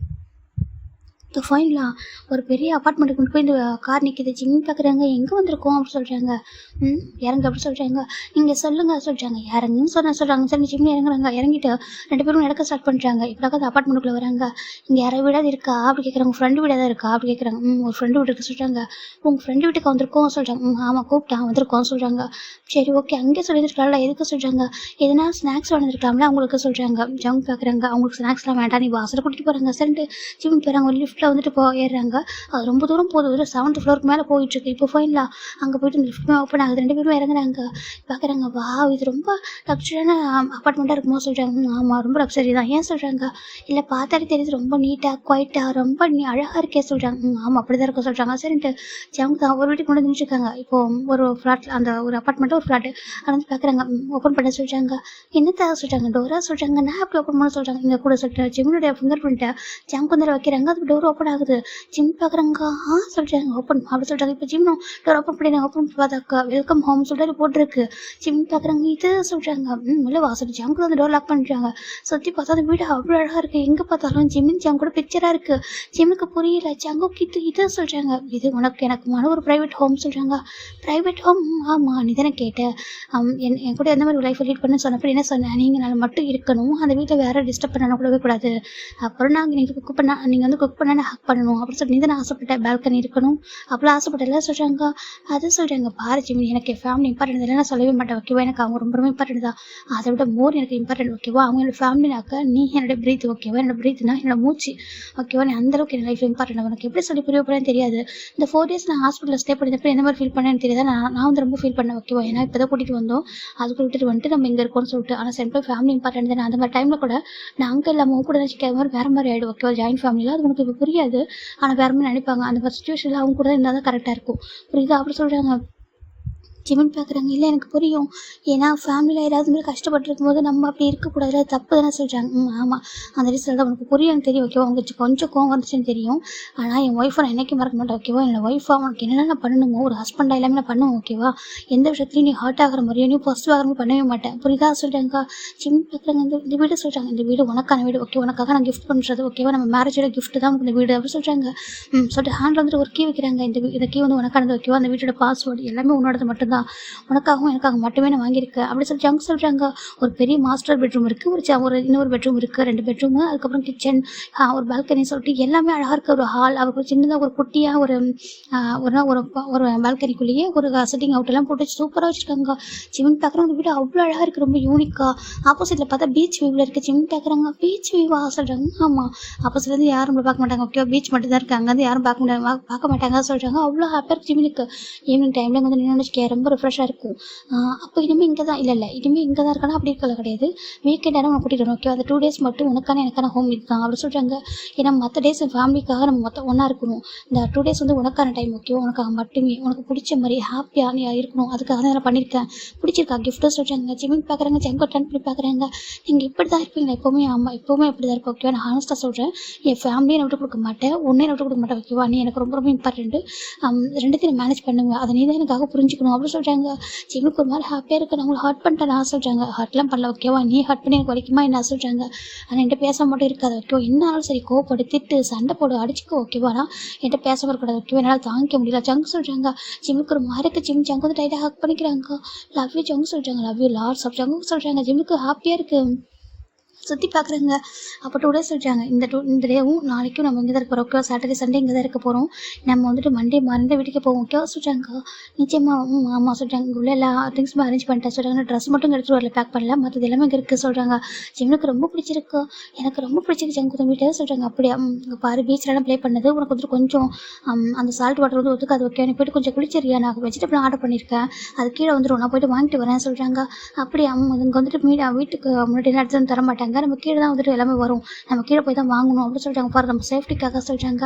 இப்போ ஃபைனலாக ஒரு பெரிய அப்பார்ட்மெண்ட்டுக்கு கொண்டு போய் இந்த கார் நிற்கிது. ஜிம் பார்க்குறாங்க. எங்கே வந்திருக்கோம் அப்படி சொல்கிறாங்க. இறங்க அப்படி சொல்கிறாங்க. நீங்கள் சொல்லுங்கள் சொல்கிறாங்க. இறங்குன்னு சொல்கிறாங்க. சரி ஜிம்னு இறங்குறாங்க. இறங்கிட்டு 2 பேரும் நடக்க ஸ்டார்ட் பண்ணுறாங்க. இப்போதான் அந்த அப்பார்ட்மெண்ட்டுக்குள்ளே வராங்க. இங்கே யாரை வீடாது இருக்கா அப்படி கேட்குறாங்க. உங்கள் ஃப்ரெண்டு வீடாக தான் இருக்கா அப்படி கேட்குறாங்க. ஒரு ஃப்ரெண்டு வீடு இருக்கு சொல்கிறாங்க. உங்கள் ஃப்ரெண்டு வீட்டுக்கு வந்திருக்கோம் சொல்கிறாங்க. ஆமாம் கூப்பிட்டான் வந்திருக்கோம் சொல்கிறாங்க. சரி ஓகே அங்கே சொல்லியிருக்கலாம்ல எதுக்கு சொல்கிறாங்க. எதனா ஸ்நாக்ஸ் வாங்கிருக்கலாம்ல அவங்களுக்கு சொல்கிறாங்க. ஜங்க் பார்க்குறாங்க. அவங்களுக்கு ஸ்நாக்ஸ்லாம் வேண்டாம் நீ வாசலை கூட்டிகிட்டு போகிறாங்க. சரிட்டு ஜிம் போகிறாங்க. ஒரு லிஃப்ட்டில் லிஃப்ட்டில் வந்துட்டு ஏறுறாங்க. அது ரொம்ப தூரம் போகுது, ஒரு 7th ஃப்ளோருக்கு மேலே போயிட்டுருக்கு. இப்போ ஃபைனலாக அங்கே போயிட்டு இந்த லிஃப்ட்டுமே ஓப்பன் ஆகுது, 2 பேரும் இறங்குறாங்க. பார்க்குறாங்க, வாவ் இது ரொம்ப லக்ஸரியான அப்பார்ட்மெண்ட்டாக இருக்குமோ சொல்கிறாங்க. ஆமாம் ரொம்ப லக்ஸரி தான். ஏன் சொல்கிறாங்க, இல்லை பார்த்தாலே தெரியுது ரொம்ப நீட்டாக குவைட்டாக ரொம்ப அழகாக இருக்கே சொல்கிறாங்க. ஆமாம் அப்படி தான் இருக்கும் சொல்கிறாங்க. சரின்ட்டு அவங்க தான் ஒரு வீட்டுக்கு கொண்டு வந்து நின்றுருக்காங்க. இப்போ ஒரு ஃப்ளாட், அந்த ஒரு அப்பார்ட்மெண்ட்டு ஒரு ஃப்ளாட்டு. அதை வந்து பார்க்குறாங்க, ஓப்பன் பண்ண சொல்கிறாங்க. என்னத்தை சொல்கிறாங்க, டோரா சொல்கிறாங்க. நான் எப்படி ஓப்பன் பண்ண சொல்கிறாங்க, இங்கே கூட சொல்லிட்டு ஜிம்னுடைய ஃபிங்கர் பிரிண்ட்டை ஜாம் வந்து வைக்கிறாங்க. அது டோர் ஓப்பன் ஆகுது. ஜிம் பார்க்குறாங்க, சொல்கிறாங்க ஓப்பன் அப்படி சொல்கிறாங்க. இப்போ ஜிம்னும் டோர் ஓப்பன் பண்ணி ஓப்பன் பார்த்தாக்கா வெல்கம் ஹோம் சொல்லிட்டு போட்டிருக்கு. ஜிம் பார்க்குறாங்க, இது சொல்கிறாங்க. இல்லை வாசல் ஜாமுக்கு வந்து டோர் லாக் பண்ணிட்டாங்க. சுற்றி பார்த்தா அந்த வீடு அவ்வளோ அழகாக இருக்குது. எங்கே பார்த்தாலும் ஜிம்மின் ஜாம் கூட பிக்சராக இருக்குது. ஜிம்முக்கு புரியல. ஜாங்குக்கு இது சொல்கிறாங்க. இது உனக்கு எனக்கு ஒரு ப்ரைவேட் ஹோம் சொல்கிறாங்க. Private home? ஆமாம் நீ தானே கேட்டேன். என் கூட எந்த மாதிரி லைஃப் லீட் பண்ணு சொன்னப்படி என்ன சொன்னேன், நீங்கள் நான் மட்டும் இருக்கணும், அந்த வீட்டில் வேறு டிஸ்டர்ப் பண்ணணும் கூடவே கூடாது. அப்புறம் நாங்கள் நீங்கள் குக் பண்ண, நீங்கள் வந்து குக் பண்ண ஹக் பண்ணணும் அப்படின்னு சொல்லி நீ தான் ஆசைப்பட்டேன், பால்கனி இருக்கணும் அப்படிலாம் ஆசைப்பட்டல சொல்கிறாங்க. அது சொல்கிறாங்க. பாரு ஜிம்மி, எனக்கு என் ஃபேமிலி இம்பார்ட்டன்ட் இல்லை, நான் சொல்லவே மாட்டேன் ஓகேவா. எனக்கு அவங்க ரொம்ப ரொம்ப இம்பார்ட்டன்ட் தான். அதை விட மோர் எனக்கு இம்பார்ட்டன்ட் ஓகேவா. அவங்க என்னோட ஃபேமிலினாக்க நீ என்னோட பிரீத் ஓகேவா. என்னோட பிரீத்னா என்னோட மூச்சு ஓகேவா. நீ அந்தளவுக்கு என் லைஃப் இம்பார்ட்டன்ட். உனக்கு எப்படி சொல்லி புரிய போகிறேன்னு தெரியாது. இந்த 4 days நான் ஹாஸ்பிட்டலில் ஸ்டே பண்ணிட்டப்போ எந்த மாதிரி ஃபீல் பண்ணேன்னு தெரியாது. நான் வந்து ரொம்ப ஃபீல் பண்ணேன் ஓகேவா. ஏன்னா இப்போ தான் கூட்டிகிட்டு வந்தோம், அதுக்கு விட்டுட்டு வந்துட்டு நம்ம இங்கே இருக்கோம்னு சொல்லிட்டு. ஆனால் சில பேர் ஃபேமிலி இம்பார்ட்டன்ட் தான். அந்த மாதிரி டைமில் கூட நான் அங்கே இல்லாமல் கூட நினச்சிக்க மாதிரி வேறு மாதிரி ஆகிடும் ஓகேவா. ஜாயின்ட் ஃபேமிலியில் அது உனக்கு இப்போ புரியாது, ஆனால் வேறு மாதிரி நினைப்பாங்க. அந்த மாதிரி சுச்சுவேஷனில் அவங்க கூட இருந்தால் தான் கரெக்டாக இருக்கும். புரியுதா அப்படி சொல்கிறாங்க. ஜிமின் பார்க்குறாங்க. இல்லை எனக்கு புரியும், ஏன்னா ஃபேமிலியில் ஏதாவது மாதிரி கஷ்டப்பட்டுருக்கும் போது நம்ம அப்படி இருக்கக்கூடாது, தப்பு தானே சொல்கிறாங்க. ஆமாம் அந்த ரீசனில் தான் உனக்கு புரியும் தெரியும் ஓகேவா. உங்களுக்கு கொஞ்சம் கோவம் வந்துச்சுன்னு தெரியும், ஆனால் என் ஒய்ஃபை நான் என்றைக்கும் மறக்க மாட்டேன் ஓகேவா. என்னோட ஒய்ஃபாக உனக்கு என்னென்ன நான் பண்ணணுமோ ஒரு ஹஸ்பண்டாக எல்லாமே நான் பண்ணுவேன் ஓகேவா. எந்த விஷயத்துலையும் நீ ஹர்ட் ஆகிற மாதிரியோ நீ பாசிட்டிவ் ஆகிற மாதிரி பண்ணவே மாட்டேன். புரியுதா சொல்கிறாங்க. ஜிமின் பார்க்குறாங்க. இந்த வீடு சொல்கிறாங்க, இந்த வீடு உனக்கான வீடு ஓகே, உனக்காக நான் கிஃப்ட் பண்ணுறது ஓகேவா. நம்ம மேரேஜோட கிஃப்ட் தான் இந்த வீடு அப்படி சொல்கிறாங்க. சொல்லிட்டு ஹேண்டில் வந்துட்டு ஒரு கீ வைக்கிறாங்க. இந்த கீ வந்து உனக்கானது ஓகேவா. அந்த வீட்டோட பாஸ்வேர்டு எல்லாமே உன்னோடது மட்டும்தான், உனக்காகவும் எனக்காக மட்டுமே நான் வாங்கியிருக்கேன் அப்படி சொல்லி ஜங்க் சொல்கிறாங்க. ஒரு பெரிய மாஸ்டர் பெட்ரூம் இருக்குது, ஒரு இன்னொரு பெட்ரூம் இருக்குது, 2 பெட்ரூமு, அதுக்கப்புறம் கிச்சன், ஒரு பால்கனி சொல்லிட்டு எல்லாமே அழகாக இருக்குது. ஒரு ஹால், அவருக்கு சின்னதாக ஒரு குட்டியாக ஒரு பால்கனிக்குள்ளேயே ஒரு சிட்டிங் அவுட்டெல்லாம் போட்டு சூப்பராக வச்சுருக்காங்க. ஜிமின் பார்க்குறாங்க. அந்த வீடு அவ்வளோ அழகாக இருக்குது, ரொம்ப யூனிக்காக. ஆப்போசிட்டில் பார்த்தா பீச் வியூவில் இருக்குது. ஜிமின் பார்க்குறாங்க. பீச் வியூவா சொல்கிறாங்க. ஆமாம் ஆப்போசிட்லேருந்து யாரும் நம்மளை பார்க்க மாட்டாங்க ஓகே, பீச் மட்டும் தான் இருக்குது, அங்கேருந்து யாரும் பார்க்க மாட்டாங்க சொல்கிறாங்க. அவ்வளோ ஹாப்பியாக இருக்குது ஜிமினுக்கு. ஈவினிங் டைமில் வந்து நின்று ரொம்ப ரிஃப்ரெஷ்ஷாக இருக்கும். அப்போ இனிமேல் இங்கே தான் இல்லை இனிமேல் இங்கே தான் இருக்கானா அப்படி இருக்கல கிடையாது. வீக்கெண்ட் நேரம் கூட்டிகிட்டு வரணும் ஓகே. அந்த 2 days மட்டும் எனக்கான ஹோம் இது தான் அப்படி சொல்கிறாங்க. ஏன்னா மற்ற டேஸ் ஃபேமிலிக்காக நம்ம மொத்தம் ஒன்றா இருக்கணும். இந்த 2 days வந்து உனக்கான டைம் ஓகே, உனக்காக மட்டுமே, உனக்கு பிடிச்ச மாதிரி ஹாப்பியாக நீ இருக்கணும், அதுக்காக தான் நான் பண்ணியிருக்கேன். பிடிச்சிருக்கா கிஃப்ட்டு சொல்கிறாங்க. ஜிமின் பார்க்குறாங்க. ஜெங்கோ டர்ன் பண்ணி பார்க்குறாங்க. நீங்கள் இப்படி தான் இருப்பீங்களா எப்போவுமே? ஆமாம் எப்போவுமே இப்படி தான் இருப்போம் ஓகேவா. நான் ஹானஸ்ட்டாக சொல்கிறேன், என் ஃபேமிலியை நான் விட்டு கொடுக்க மாட்டேன், ஒன்றே விட்டு கொடுக்க மாட்டேன் ஓகேவா. நீ எனக்கு ரொம்ப ரொம்ப இம்பார்ட்டன்ட்டு, ரெண்டுத்தையும் மேனேஜ் பண்ணுவேன், அதை நீ தான் எனக்காக புரிஞ்சுக்கணும் அப்படி சொல்கிறாங்க. ஜிமினுக்கு ஒரு மாதிரி ஹாப்பியாக இருக்குது. நான் உங்களை ஹர்ட் பண்ணிட்டேன் நான் சொல்கிறாங்க. ஹர்ட்லாம் பண்ணல ஓகேவா. நீ ஹர்ட் பண்ணி எனக்கு வலிக்குமா என்ன சொல்கிறாங்க. ஆனால் என்கிட்ட பேச மட்டும் இருக்காது ஓகேவா. என்னாலும் சரி கோவப்படு, திட்டு, சண்டை போடு, அடிச்சுக்கோ ஓகேவா. நான் என்கிட்ட பேச வரக்கூடாது ஓகேவா. என்னால் தாங்கிக்க முடியல ஜங்க் சொல்கிறாங்க. ஜிம்முக்கு ஒரு மாதிரி இருக்குது. ஜங்க் வந்து டைட்டாக ஹக் பண்ணிக்கிறாங்க. லவ் யூ ஜங்க் சொல்கிறாங்க. Love you lords of junk சொல்கிறாங்க. ஜிம்முக்கு ஹாப்பியாக இருக்குது. சுற்றி பார்க்குறேங்க. அப்போ 2 days சொல்கிறாங்க. இந்த டேவும் நாளைக்கும் நம்ம இங்கே தான் இருக்க போகிறோம் ஓகேவா. சாட்டர்டே சண்டே இங்கே தான் இருக்க போகிறோம். நம்ம வந்துட்டு மண்டே மார்னிங் தான் வீட்டுக்கு போவோம் ஓகேவா சொல்கிறாங்க. நிச்சயமாக ஆமாம் சொல்கிறாங்க. உள்ள எல்லா திங்ஸுமே அரேஞ்ச் பண்ணிட்டேன் சொல்கிறாங்க. ட்ரெஸ் மட்டும் எடுத்துகிட்டு வரல, பேக் பண்ணல, மற்றது எல்லாமே இங்கே இருக்குது சொல்கிறாங்க. ஜிம்னுக்கு ரொம்ப பிடிச்சிருக்கு, எனக்கு ரொம்ப பிடிச்சிருக்கு ஜங்கு வீட்டை சொல்கிறாங்க. அப்படியே இங்கே பாரு பீச்லலாம் ப்ளே பண்ணது, உனக்கு வந்துட்டு கொஞ்சம் அந்த சால்ட் வாட்டர் வந்து ஒத்துக்காது ஓகே, நீ போய்ட்டு கொஞ்சம் குளிச்சிரியா, நான் வெஜிடபிள் ஆர்டர் பண்ணியிருக்கேன், அது கீழே வந்துடும், நான் போய்ட்டு வாங்கிட்டு வரேன் சொல்கிறாங்க. அப்படியே இங்கே வந்துட்டு வீட்டுக்கு முன்னாடி எடுத்து வந்து தர மாட்டாங்க, நம்ம கீழே தான் வந்துட்டு எல்லாமே வரும், நம்ம கீழே போய் தான் வாங்கணும் அப்படின்னு சொல்லிட்டாங்க. பாரு நம்ம சேஃப்டிக்காக சொல்கிறாங்க.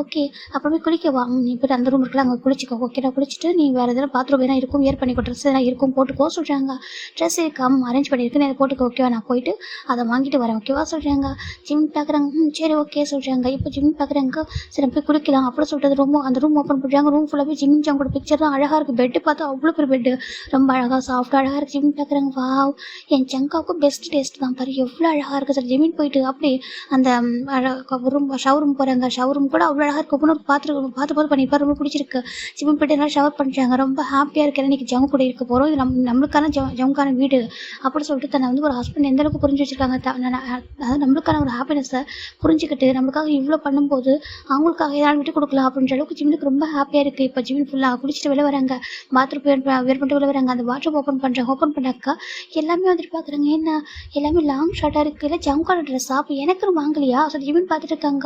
ஓகே அப்புறமே குளிக்கவா, நீ போய்ட்டு அந்த ரூம் இருக்குல்ல அங்கே குளிச்சிக்கோ ஓகேடா. குளிச்சுட்டு நீ வேறு எதனா பாத்ரூம் எதனா இருக்கும் வியர் பண்ணிக்கோ, ட்ரெஸ் எதனா இருக்கும் போட்டுக்கோ சொல்கிறாங்க. ட்ரெஸ் இருக்காம அரேஞ்ச் பண்ணியிருக்கு, நீ அதை போட்டுக்கோ ஓகேவா, நான் போயிட்டு அதை வாங்கிட்டு வரேன் ஓகேவா சொல்கிறாங்க. ஜிம் பார்க்குறாங்க. சரி ஓகே சொல்கிறாங்க. இப்போ ஜிம் பார்க்குறாங்க. சரி போய் குளிக்கலாம் அப்படி சொல்லிட்டு அந்த ரூம் ஓப்பன் பண்ணுறாங்க. ரூம் ஃபுல்லாகவே ஜிம் ஜாங்கோட பிக்சர் தான் அழகாக இருக்குது. பெட்டு பார்த்தா அவ்வளோ பெரிய பெட்டு, ரொம்ப அழகாக சாஃப்டாக அழகாக இருக்குது. ஜிம் பார்க்குறாங்க. வாவ் என் ஜங்காவுக்கும் பெஸ்ட் டேஸ்ட் தான் பாரு, எவ்வளோ அழகாக இருக்குது சார். ஜிமின் போயிட்டு அப்படி அந்த ரூம் ஷவர் ரூம் போகிறாங்க. ஷவர் ரூம் கூட அவ்வளோ அழகாக இருக்குது. ஒவ்வொரு பார்த்து பண்ணியிருப்பார், ரொம்ப பிடிச்சிருக்கு. ஜிமின் போய்ட்டு எல்லாம் ஷவர் பண்ணுறாங்க. ரொம்ப ஹாப்பியாக இருக்கிற இன்றைக்கி ஜங்கு கூட இருக்க போகிறோம், இது நம்மளுக்கான ஜங்குக்கான வீடு அப்படி சொல்லிட்டு தன்னை வந்து ஒரு ஹஸ்பண்ட் எந்த அளவுக்கு புரிஞ்சு வச்சுருக்காங்க. அதாவது நம்மளுக்கான ஒரு ஹாப்பினஸை புரிஞ்சுக்கிட்டு நம்மளுக்காக இவ்வளோ பண்ணும்போது அவங்களுக்காக ஏதாவது விட்டு கொடுக்கலாம் அப்படின்ற அளவுக்கு ஜிமினுக்கு ரொம்ப ஹாப்பியாக இருக்குது. இப்போ ஜிமின் ஃபுல்லாக குளிச்சுட்டு வெளில வராங்க, பாத்ரூம் வேர் பண்ணிட்டு வெளில வராங்க. அந்த வாட்ரூம் ஓப்பன் பண்ணாக்கா எல்லாமே வந்துட்டு பார்க்குறாங்க. என்ன எல்லாமே லாங் ஷர்ட்டாக இருக்குது, இல்லை ஜங்குக்கான ட்ரெஸ்ஸா, அப்போ எனக்குன்னு வாங்கலையா சொல்லி ஜிமின் பார்த்துட்டு இருக்காங்க.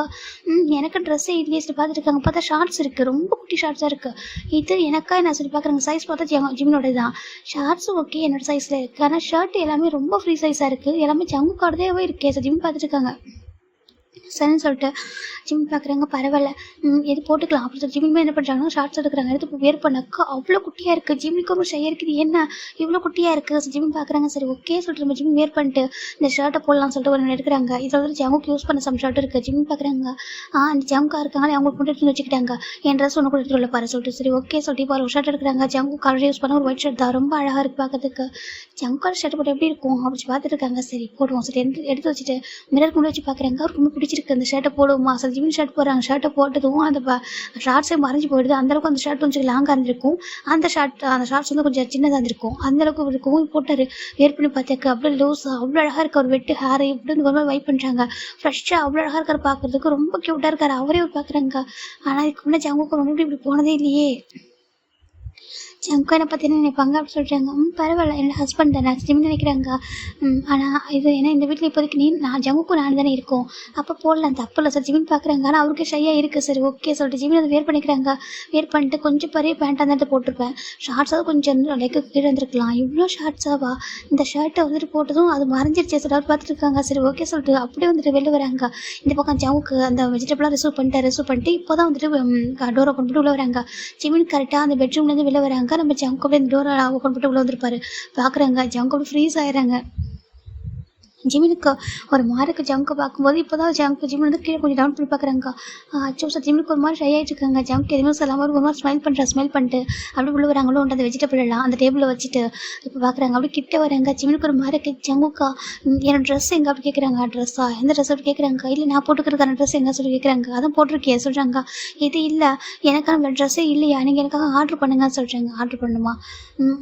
எனக்கு ட்ரெஸ்ஸே இல்லையே சொல்லி பார்த்துட்டு இருக்காங்க. பார்த்தா ஷார்ட்ஸ் இருக்குது, ரொம்ப குட்டி ஷார்ட்ஸாக இருக்குது. இது எனக்கா என்ன சொல்லி பார்க்குறாங்க. சைஸ் பார்த்தா ஜிமினோட தான். ஷார்ட்ஸும் ஓகே என்னோட சைஸில் இருக்குது, ஆனால் ஷர்ட் எல்லாமே ரொம்ப ஃப்ரீ சைஸாக இருக்குது, எல்லாமே ஜங்குக்கானதே இருக்கே சார் ஜிமின் பார்த்துட்டு இருக்காங்க. சரின்னு சொல்லிட்டு ஜிமின் பார்க்குறாங்க. பரவாயில்ல, எது போட்டுக்கலாம் அப்படின்னு சொல்லி ஜிமின் என்ன பண்ணுறாங்கன்னா ஷார்ட்ஸ் எடுக்கிறாங்க. எடுத்து வேர் பண்ணாக்கா அவ்வளோ குட்டியாக இருக்குது. ஜிமினுக்கு ஒரு ஷை இருக்குது, என்ன இவ்வளோ குட்டியாக இருக்குது ஜிமின் பார்க்குறாங்க. சரி ஓகே சொல்லிட்டு நம்ம ஜிமின் வேர் பண்ணிட்டு இந்த ஷர்ட்டை போடலாம்னு சொல்லிட்டு ஒன்று எடுக்கிறாங்க. இதில் வந்து ஜங்குக்கு யூஸ் பண்ண சம் ஷர்ட் இருக்குது. ஜிமின் பார்க்குறாங்க. அந்த ஜங்குக்காக இருக்காங்களே அவங்களுக்கு மட்டும் எடுத்து வச்சுக்கிட்டாங்க. என் ட்ரெஸ் ஒன்று கூட எடுத்து உள்ள பாரு சொல்லிட்டு சரி ஓகே சொல்லிட்டு இப்போ ஒரு ஷர்ட் எடுக்கிறாங்க. ஜங்கு கலர் யூஸ் பண்ண ஒரு ஒயிட் ஷர்ட் தான், ரொம்ப அழகாக இருக்குது பார்க்கறதுக்கு. ஜங்குக்கான ஷர்ட் போட்டு எப்படி இருக்கும் அப்படி பார்த்துட்டு இருக்காங்க. சரி போடுவோம் சரி எடுத்து வச்சுட்டு மிரர் கொண்டு வச்சு பார்க்குறாங்க. அவருக்கு ரொம்ப பிடிச்சிருக்கு அந்த ஷர்ட்டை போடுவோமா சார் ஜிமின் ஷர்ட் போடுறாங்க. ஷர்ட்டை போட்டதும் அந்த ஷார்ட்ஸே மறைஞ்சு போயிடுது. அந்தளவுக்கு அந்த ஷர்ட் கொஞ்சம் லாங்காக இருந்திருக்கும். அந்த ஷார்ட்ஸ் வந்து கொஞ்சம் சின்னதாக இருந்திருக்கும். அந்தளவுக்கு இருக்கும் போட்டார். வேர் பண்ணி பார்த்தாக்க அவ்வளோ லூஸாக அவ்வளோ அழகாக இருக்க. ஒரு வெட்டு ஹேர் இப்படி வந்து ஒரு வைப் பண்ணுறாங்க. ஃப்ரெஷ்ஷாக அவ்வளோ அழகாக இருக்கார் பார்க்குறதுக்கு, ரொம்ப க்யூட்டாக இருக்கார். அவரே ஒரு பார்க்குறாங்க. ஆனால் இதுக்கு முன்னே ஜங்குக்கு ரொம்ப இப்படி போனதே இல்லையே. ஜங்கு என்னை பற்றி என்ன நினைப்பாங்க அப்படின்னு சொல்கிறாங்க. பரவாயில்ல என்னோட ஹஸ்பண்ட் தானே ஜிமின் நினைக்கிறாங்க. ஆனால் இது ஏன்னா இந்த வீட்டில் இப்போதைக்கு நான் ஜங்குக்கும் நான் தானே இருக்கோம், அப்போ போடலாம் தப்பு இல்லை சார் ஜிமின் பார்க்குறாங்க. ஆனால் அவருக்கு ஷையாக இருக்குது. சரி ஓகே சொல்லிட்டு ஜிமின் அதை வேர் பண்ணிக்கிறாங்க. வேர் பண்ணிட்டு கொஞ்சம் பெரிய பேண்ட்டாக தான் போட்டிருப்பேன். ஷார்ட்ஸாவது கொஞ்சம் லெக்கு கீழே வந்துருக்கலாம். இவ்வளோ ஷார்ட்ஸாவா இந்த ஷர்ட்டை வந்துட்டு போட்டதும் அது மறைஞ்சிருச்சு சார் அவர் பார்த்துட்டு இருக்காங்க. சரி ஓகே சொல்லிட்டு அப்படியே வந்துட்டு வெளில வராங்க. இந்த பக்கம் ஜங்குக்கு அந்த வெஜிடபிளாக ரிசீவ் பண்ணிட்டு இப்போ தான் வந்துட்டு டோர் ஓப்பன் பண்ணிட்டு உள்ள வராங்க. ஜிமின் கரெக்டாக அந்த பெட்ரூம்லேருந்து வெளில வராங்க. நம்ம ஜங்கு அப்படியே இந்த டோரை ஓப்பன் பண்ணிட்டு உள்ள வந்துருப்பாரு. பார்க்குறாங்க ஜங்கு அப்படி ஃப்ரீஸ் ஆயிடுறாங்க. ஜிமினுக்கு ஒரு மாருக்கு ஜங்கு பார்க்கும்போது இப்போ தான் ஜிமின் வந்து கீழே கொஞ்சம் டவுன் பண்ணி பார்க்குறாங்க. அச்சோ சார் ஜிமினுக்கு ஒரு மாதிரி ஷை ஆகிட்டு இருக்காங்க. ஜங்கு எதுவுமே சொல்லாமல் ஒரு மாதிரி ஸ்மைல் பண்ணுற அப்படி உள்ள வராங்களோ அந்த வெஜிடபிள் எல்லாம் அந்த டேபிளில் வச்சுட்டு இப்போ பார்க்குறாங்க. அப்படி கிட்ட வராங்க. ஜிமினுக்கு ஒரு மாதிரி ஜங்குக்கா என்னோட ட்ரெஸ் எங்கே அப்படி கேட்குறாங்க. ட்ரெஸ்ஸா எந்த ட்ரெஸ் அப்படி கேட்குறாங்க. இல்லை நான் போட்டுக்கிறதுக்கான ட்ரெஸ் எங்கே சொல்லி கேட்குறாங்க. அதான் போட்டிருக்கே சொல்கிறாங்க. இது இல்லை எனக்கான ட்ரெஸ்ஸே இல்லையா, நீங்கள் எனக்காக ஆர்டர் பண்ணுங்கன்னு சொல்கிறாங்க. ஆர்டர் பண்ணுமா,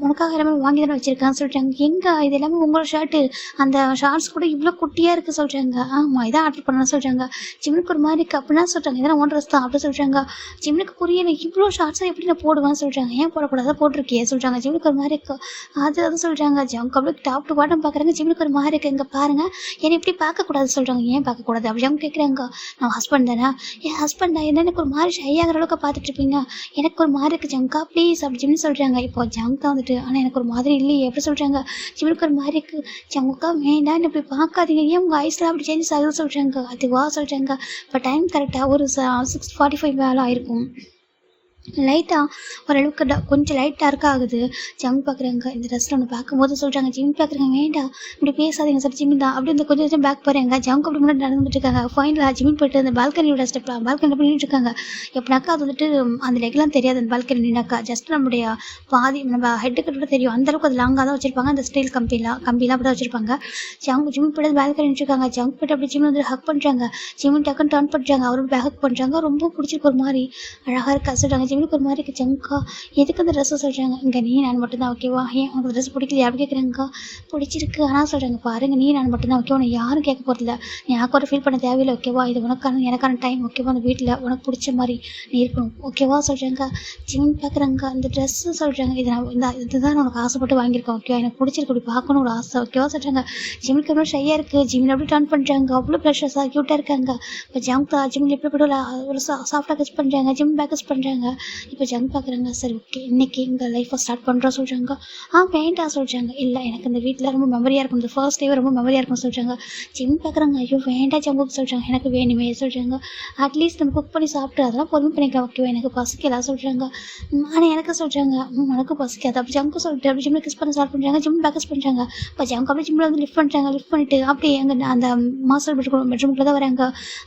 உனக்காக எல்லாமே வாங்கி தானே வச்சுருக்கான்னு சொல்கிறாங்க. எங்கே இது எல்லாமே உங்களோட ஷர்ட்டு, அந்த ஷார்ட்ஸ் கூட இவ்வளோ குட்டியாக இருக்குது சொல்கிறாங்க. ஆமாம் இதான் ஆர்டர் பண்ண சொல்கிறாங்க. ஜிம்னுக்கு ஒரு மாதிரி இருக்குது அப்படின்னா சொல்கிறாங்க. இதெல்லாம் ஒன் ட்ரெஸ் தான் அப்படி சொல்கிறாங்க. ஜிம்னுக்கு புரியல இவ்வளோ ஷார்ட்ஸாக எப்படி நான் போடுவேன்னு சொல்கிறாங்க. ஏன் போடக்கூடாது போட்டிருக்கே சொல்கிறாங்க. ஜிம்னுக்கு ஒரு மாதிரி இருக்குது அது சொல்கிறாங்க. ஜங்கு அப்படியே டாப் டு பாட்டம் பார்க்குறாங்க. ஜிம்னுக்கு ஒரு மாதிரி இருக்குது. இங்கே பாருங்கள் என்னை இப்படி பார்க்கக்கூடாது சொல்கிறாங்க. ஏன் பார்க்கக்கூடாது அப்படி ஜங்கு கேட்குறாங்க. நான் ஹஸ்பண்ட் தானே, என் ஹஸ்பண்டா என்ன எனக்கு ஒரு மாதிரி ஷை ஆகிற அளவுக்கு பார்த்துட்டு இருப்பீங்க, எனக்கு ஒரு மாதிரி இருக்குது ஜங்கா ப்ளீஸ் அப்படி ஜிம்னு சொல்கிறாங்க. இப்போ ஜங்கு தான் வந்துட்டு ஆனால் எனக்கு ஒரு மாதிரி இல்லையே எப்படி சொல்கிறாங்க. ஜிம்னுக்கு ஒரு மாதிரி இருக்குது. ஜங்குக்கா வேண்டாம் இப்படி பார்க்காதீங்க, ஏன் உங்கள் ஐஸ்லாம் அப்படி சேஞ்சஸ் ஆகுது சொல்கிறாங்க. அதுவா சொல்கிறாங்க. இப்போ டைம் கரெக்டாக ஒரு 6:45 மேலே ஆயிருக்கும். லைட்டாக ஓரளவுக்கு கொஞ்சம் லைட் டார்க்காக ஆகுது. ஜிம் பார்க்குறாங்க. இந்த ட்ரெஸ்ஸில் ஒன்று பார்க்கும்போது சொல்கிறாங்க. ஜிம் பார்க்குறாங்க. வேண்டாம் இப்படி பேசாதீங்க சார் ஜிமின் தான் அப்படி இந்த கொஞ்சம் பேக் போகிறாங்க. ஜங்கு அப்படி முன்னாடி நடந்துட்டு இருக்காங்க. ஃபைனலாக ஜிமின் போயிட்டு அந்த பால்கனியோட பால்கனியில் பண்ணிட்டு இருக்காங்க. எப்படினாக்கா அது வந்துட்டு அந்த லெக்லாம் தெரியாது. அந்த பால்கனினாக்கா ஜஸ்ட் நம்முடைய பாதி நம்ம ஹெட்டுக்கு கூட தெரியும். அந்தளவுக்கு அது லாங்காக தான் வச்சுருப்பாங்க. அந்த ஸ்டீல் கம்பிலாம் அப்படி தான் வச்சுருப்பாங்க. ஜிமின் போய்ட்டு பால்கனி வச்சுருக்காங்க. ஜங்கு போய்ட்டு அப்படி ஜிமின் வந்து ஹக் பண்ணுறாங்க. ஜிமின் டக்குன்னு டர்ன் பண்ணுறாங்க. அவரோட பேக் ஹக் பண்ணுறாங்க. ரொம்ப பிடிச்சிருக்கு, ஒரு மாதிரி அழகாக இருக்கா சொல்கிறாங்க. ஜிமினுக்கு ஒரு மாதிரி இருக்குது. ஜங்கா எதுக்கு அந்த ட்ரெஸ்ஸை சொல்கிறாங்க. இங்கே நீ நான் மட்டும்தான் ஓகேவா, ஏன் உனக்கு ட்ரெஸ் பிடிக்கலையா அப்படி கேட்குறாங்கக்கா. பிடிச்சிருக்கு ஆனால் சொல்கிறாங்க. பாருங்கள் நீ நான் மட்டும்தான் ஓகேவா, உனக்கு யாரும் கேட்க போகிறதில்ல, நீ யாருக்கு ஒரு ஃபீல் பண்ண தேவையில்லை ஓகேவா, இது உனக்கான எனக்கான டைம் ஓகேவா, அந்த வீட்டில் உனக்கு பிடிச்ச மாதிரி நீ இருக்கணும் ஓகேவா சொல்கிறாங்க. ஜிமின் பார்க்குறாங்க. அந்த ட்ரெஸ்ஸு சொல்கிறாங்க. இதுதான் உனக்கு ஆசைப்பட்டு வாங்கியிருக்கேன் ஓகேவா, எனக்கு பிடிச்சிருக்கு, அப்படி பார்க்கணும் ஒரு ஆசை ஓகேவா சொல்கிறாங்க. ஜிமினுக்கு எவ்வளோ ஷையாக இருக்குது. ஜிமின் அப்படி டர்ன் பண்ணுறாங்க. அவ்வளோ ப்ளஷஸாக க்யூட்டாக இருக்காங்க. இப்போ ஜங்க் ஜிமின் எப்படி போய்ட்டு ஒரு சாஃப்டாக கஸ் பண்ணுறாங்க. ஜிமின் பேக் கஸ் பண்ணுறாங்க. இப்போ ஜங்க் பார்க்குறாங்க. சரி ஓகே இன்றைக்கி இந்த லைஃப்பை ஸ்டார்ட் பண்ணுறோம் சொல்கிறாங்க. வேண்டாம் சொல்கிறாங்க. இல்லை எனக்கு இந்த வீட்டில் ரொம்ப மெமரியாக இருக்கும், இந்த ஃபர்ஸ்ட் டேவே ரொம்ப மெமரியாக இருக்கும் சொல்கிறாங்க. ஜிம் பார்க்குறாங்க. ஐயோ வேண்டாம் ஜங்குக்கு சொல்கிறாங்க. எனக்கு வேணுமே சொல்கிறாங்க. அட்லீஸ்ட் நம்ம குக் பண்ணி சாப்பிட்டு அதெல்லாம் பொறுமை பண்ணிக்கலாம் ஓகேவா, எனக்கு பசிக்கலா சொல்கிறாங்க. ஆனால் எனக்கு சொல்கிறாங்க உனக்கு பசிக்காது அப்படி ஜங்கு சொல்லிட்டு அப்படி ஜிம்மில் கிஸ் பண்ண ஸ்டார்ட் பண்ணுறாங்க. ஜிம் பேக்கஸ் பண்ணுறாங்க. இப்போ ஜங்கு அப்படியே ஜிம்மில் வந்து லிஃப்ட் பண்ணுறாங்க. லிஃப்ட் பண்ணிட்டு அப்படியே எங்கள் அந்த மாஸ்டர் பெட்ரூமுக்குள்ளே தான் வராங்க.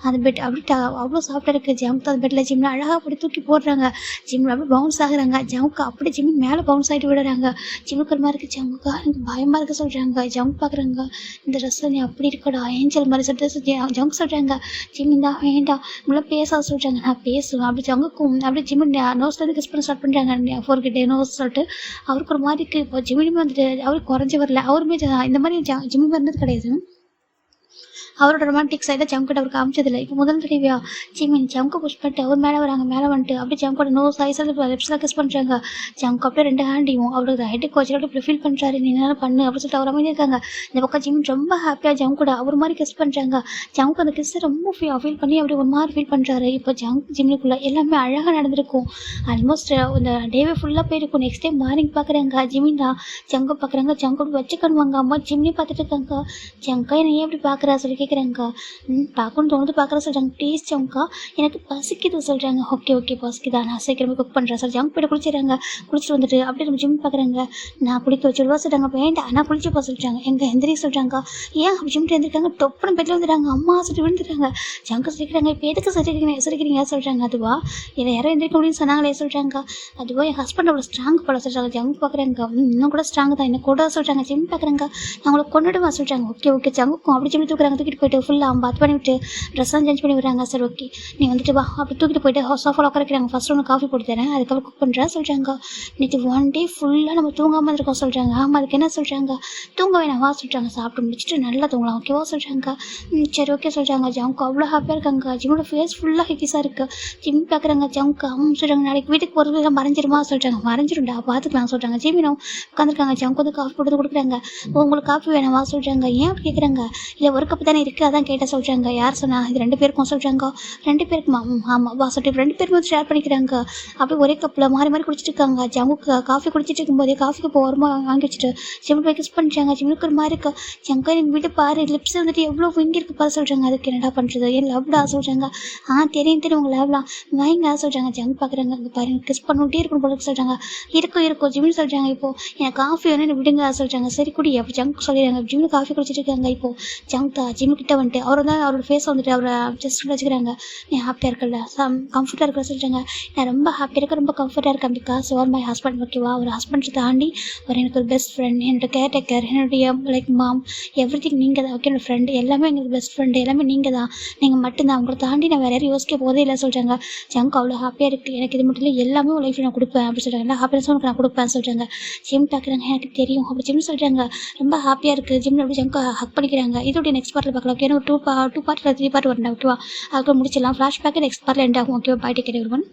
அந்த பெட் அப்படி அவ்வளோ சாஃப்டாக இருக்குது. ஜங்கு அந்த பெட்டில் ஜிம்மில் அழகாக அப்படி தூக்கி போடுறாங்க. ஜிம்மில் அப்படி பவுன்ஸ் ஆகுறாங்க. ஜங்குக்கு அப்படி ஜிம்மின் மேலே பவுன்ஸ் ஆகிட்டு விடுறாங்க. ஜிம்முக்கு ஒரு மாதிரி இருக்குது. ஜங்குக்கா எனக்கு பயமாக இருக்க சொல்கிறாங்க. ஜங்கு பார்க்குறாங்க. இந்த ட்ரெஸ்ஸில் நீ அப்படி இருக்கடா ஏஞ்சல் மாதிரி சொல்லிட்டு ஜங்கு சொல்கிறாங்க. ஜிம்மின் தான் வேண்டாம் இவ்வளோ பேச சொல்கிறாங்க. நான் பேசுவேன் அப்படி ஜங்குக்கும் அப்படி ஜிம்மின் நோஸ்லேருந்து கிஸ் பண்ண ஸ்டார்ட் பண்ணுறாங்க. ஃபோர்கிட்டே நோஸ் சொல்லிட்டு அவருக்கு ஒரு மாதிரி இருக்குது. இப்போ ஜிம்மினுமே வந்துட்டு அவருக்கு குறைஞ்சி வரல. அவருமே இந்த மாதிரி ஜிம்மி வந்தது கிடையாது. அவரோட ரொமான்டிக் சைடை ஜம்கிட்ட அவர் காமிச்சதில்லை. இப்போ முதல் தடவையா ஜிமின் ஜம்க்கு புஷ் பண்ணிட்டு அவர் மேலே வராங்க. மேலே வந்துட்டு அப்படியே ஜம்கோட நோஸ் ஐஸில் லிப்ஸில் கிஸ் பண்ணுறாங்க. ஜம்க் அப்படியே 2 ஹேண்டையும் அவரோட ஹெட்டுக்கு வச்சுட்டு அப்படியே ஃபீல் பண்ணுறாரு. நீ என்ன பண்ணு அப்படின்னு சொல்லிட்டு அவர் அமைதியாக இருக்காங்க. இந்த பக்கம் ஜிமின் ரொம்ப ஹாப்பியாக ஜம்க் கூட அவர் மாதிரி கிஸ் பண்ணுறாங்க. ஜம்க்கு அந்த கிஸ்ஸை ரொம்ப ஃபீல் பண்ணி அப்படி ஒரு மாதிரி ஃபீல் பண்ணுறாரு. இப்போ ஜிமினுக்குள்ளே எல்லாமே அழகாக நடந்திருக்கும். ஆல்மோஸ்ட் இந்த டேவே ஃபுல்லாக போயிருக்கும். நெக்ஸ்ட் டைம் மார்னிங் பார்க்குறாங்க ஜிமின் தான் ஜங்கை பார்க்குறாங்க. ஜங்கோட வச்சுக்கணுவாங்க. அம்மா ஜிம்னி பார்த்துட்டு இருக்காங்க. ஜங்கா என்னை ஏன் எப்படி பார்க்குறா சொல்லி கேட்குறாங்க. பார்க்கணும்னு தோணுது பார்க்குறா சொல்கிறாங்க. ப்ளீஸ் ஜங்கா எனக்கு பசிக்குது சொல்கிறாங்க. ஓகே பசிக்குதா நான் சீக்கிரமே குக் பண்ணுறேன் சார். ஜங்க் போய்ட்டு குளிச்சிடுறாங்க. குளிச்சுட்டு வந்துட்டு அப்படியே நம்ம ஜிம் பார்க்குறாங்க. நான் குளிக்க வச்சுடுவா சொல்கிறாங்க. வேண்டாம் நான் குளிச்சுப்பா சொல்லிட்டாங்க. எங்கே எந்திரி சொல்கிறாங்க. ஏன் ஜிம்ட்டு எழுந்திருக்காங்க. டொப்புன்னு பெட்டில் வந்துடுறாங்க. அம்மா சொல்லிட்டு விழுந்துடுறாங்க. ஜங்க சொல்லிக்கிறாங்க. இப்போ எதுக்கு சொல்லிக்கிறீங்க சொல்கிறாங்க. அதுவா இதை யாரும் எந்திரிக்க முடியும்னு சொன்னாங்களே சொல்கிறாங்க. அதுவா என் ஹஸ்பண்ட் அவ்வளோ ஸ்ட்ராங் போல சொல்கிறாங்க. ஜங்க் பார்க்குறாங்க. இன்னும் கூட ஸ்ட்ராங் தான் என்ன கூட சொல்கிறாங்க. ஜிம் பார்க்குறாங்க. நான் உங்களை கொண்டுடுவா சொல்கிறாங்க. ஓகே ஜங்குக்கும் அப்படி ஜிம் தூக்குறாங்க. தூக்கிட்டு போயிட்டு ஃபுல்லாக பாத் பண்ணி விட்டு ட்ரெஸ்ஸாக சேஞ்ச் பண்ணி விடுறாங்க. சார் ஓகே நீ வந்துட்டு வா அப்படி தூக்கிட்டு போயிட்டு சோஃபாவில் உட்காரைக்கிறாங்க. ஃபஸ்ட்டு ஒன்று காஃபி போட்டு தரேன் அதுக்கப்புறம் குக் பண்ணுறேன் சொல்கிறாங்க. நேற்று 1 டே ஃபுல்லாக நம்ம தூங்காமல் இருக்கோம் சொல்கிறாங்க. ஆமாம் அதுக்கு என்ன சொல்கிறாங்க. தூங்க வேணாம் வா சொல்கிறாங்க. சாப்பிட்டு முடிச்சுட்டு நல்லா தூங்கலாம் ஓகேவா சொல்கிறாங்க. சரி ஓகே சொல்கிறாங்க. ஜம்க்கு அவ்வளோ ஹாப்பியாக இருக்காங்க. ஜிம்மோட ஃபேஸ் ஃபுல்லாக ஹெவிஸாக இருக்குது. ஜிம் பார்க்குறாங்க. ஜம்க்கு சொல்கிறாங்க நாளைக்கு வீட்டுக்கு போகிறது மறைஞ்சிருமா சொல்கிறாங்க. மறைஞ்சிரும்டா பார்த்துக்கலாம் சொல்கிறாங்க. ஜிமினும் உட்காந்துருக்காங்க. ஜம்க்கு வந்து காஃபி போட்டு கொடுக்குறாங்க. உங்களுக்கு காஃபி வேணாமா சொல்கிறாங்க. ஏன் அப்படி கேட்குறாங்க. இல்லை ஒரு கப்பு தானே இருக்குது அதான் கேட்டால் சொல்கிறாங்க. யார் சொன்னா இது 2 பேருக்கும் சொல்கிறாங்க. 2 பேருக்குமா ஆமாம் வா சொல்லிட்டு 2 பேருமே ஷேர் பண்ணிக்கிறாங்க. அப்படியே ஒரே கப்பில் மாறி குடிச்சிட்டு இருக்காங்க. ஜம்முக்கு காஃபி குடிச்சிட்டு இருக்கும்போதே காஃபிக்கு ஓரமாக வாங்கி வச்சுட்டு ஜிம்மில் போய் கிஸ் பண்ணிட்டாங்க. ஜிம்முக்கு ஒரு மாதிரி இருக்கா. ஜங்கா எனக்கு வீட்டு பாரு லிப்ஸ் வந்துட்டு எவ்வளோ விங்கி இருக்கு பாரு சொல்கிறாங்க. அதுக்கு என்னடா பண்ணுறது என் லவ்டா சொல்கிறாங்க. தெரியும் உங்கள் லவ்லாம் வாங்க சொல்கிறாங்க. ஜங்க் பார்க்குறாங்க. அங்கே பாரு எனக்கு கிஸ் பண்ணிட்டே இருக்கணும் போல சொல்கிறாங்க. இருக்கும் ஜிம்னு சொல்கிறாங்க. இப்போது எனக்கு காஃபி வேணும் எனக்கு விடுங்க சொல்கிறாங்க. சரி குடி அப்படி ஜங்க் சொல்லிடுறாங்க. ஜிம்மில் காஃபி குடிச்சிட்டு இருக்காங்க. இப்போது ஜங்க் தான் ஜிம்முக்கிட்ட வந்துட்டு அவர் தான் அவரோட ஃபேஸ் வந்துட்டு அவரை ஜஸ்ட் வச்சுக்கிறாங்க. நீ ஹாப்பியாக இருக்கல கம்ஃபர்ட்டாக இருக்கல சொல்கிறாங்க. நான் ரொம்ப ஹாப்பியாக இருக்கேன் ரொம்ப கம்ஃபர்ட்டாக இருக்கேன். பிகாஸ் ஆர் மை ஹஸ்பண்ட் ஓகேவா. ஒரு ஹஸ்பண்டை தாண்டி அவர் எனக்கு ஒரு பெஸ்ட் ஃப்ரெண்ட் என்னோட கேர்டேக்கர் என்னுடைய லைக் மாம் எவ்ரிதிங் நீங்கள் தான் ஓகே. என்னோட ஃப்ரெண்டு எல்லாமே எங்களுக்கு பெஸ்ட் ஃப்ரெண்டு எல்லாமே நீங்கள் தான். நீங்கள் மட்டும்தான் அவங்கள தாண்டி நான் வேறு யாரும் யோசிக்க போதே இல்லை சொல்கிறாங்க. ஜங்க் அவ்வளோ ஹாப்பியாக இருக்குது. எனக்கு இது மட்டும் இல்லை எல்லாமே ஒரு லைஃப்பில் நான் கொடுப்பேன் அப்படி சொல்கிறாங்க. எல்லா ஹாப்பினஸும் உனக்கு நான் கொடுப்பேன் சொல்கிறாங்க. ஜிம் பார்க்குறாங்க. எனக்கு தெரியும் அப்படி ஜிம் சொல்கிறாங்க. ரொம்ப ஹாப்பியாக இருக்குது. ஜிம்மில் அப்படி ஜங்க் ஹக் பண்ணிக்கிறாங்க. இதோடைய நெக்ஸ்ட் பார்ட்டில் பார்க்கலாம். ஓகே ஒரு 2 பார்ட் 3 பார்ட் வரணும் ஓகேவா. அதுக்கு முடிச்சிடலாம். ஃப்ளாஷ்பேக்கு நெக்ஸ்ட் பார்ட்டில் எண்ட் ஆகும் ஓகேவா. Bye take care everyone.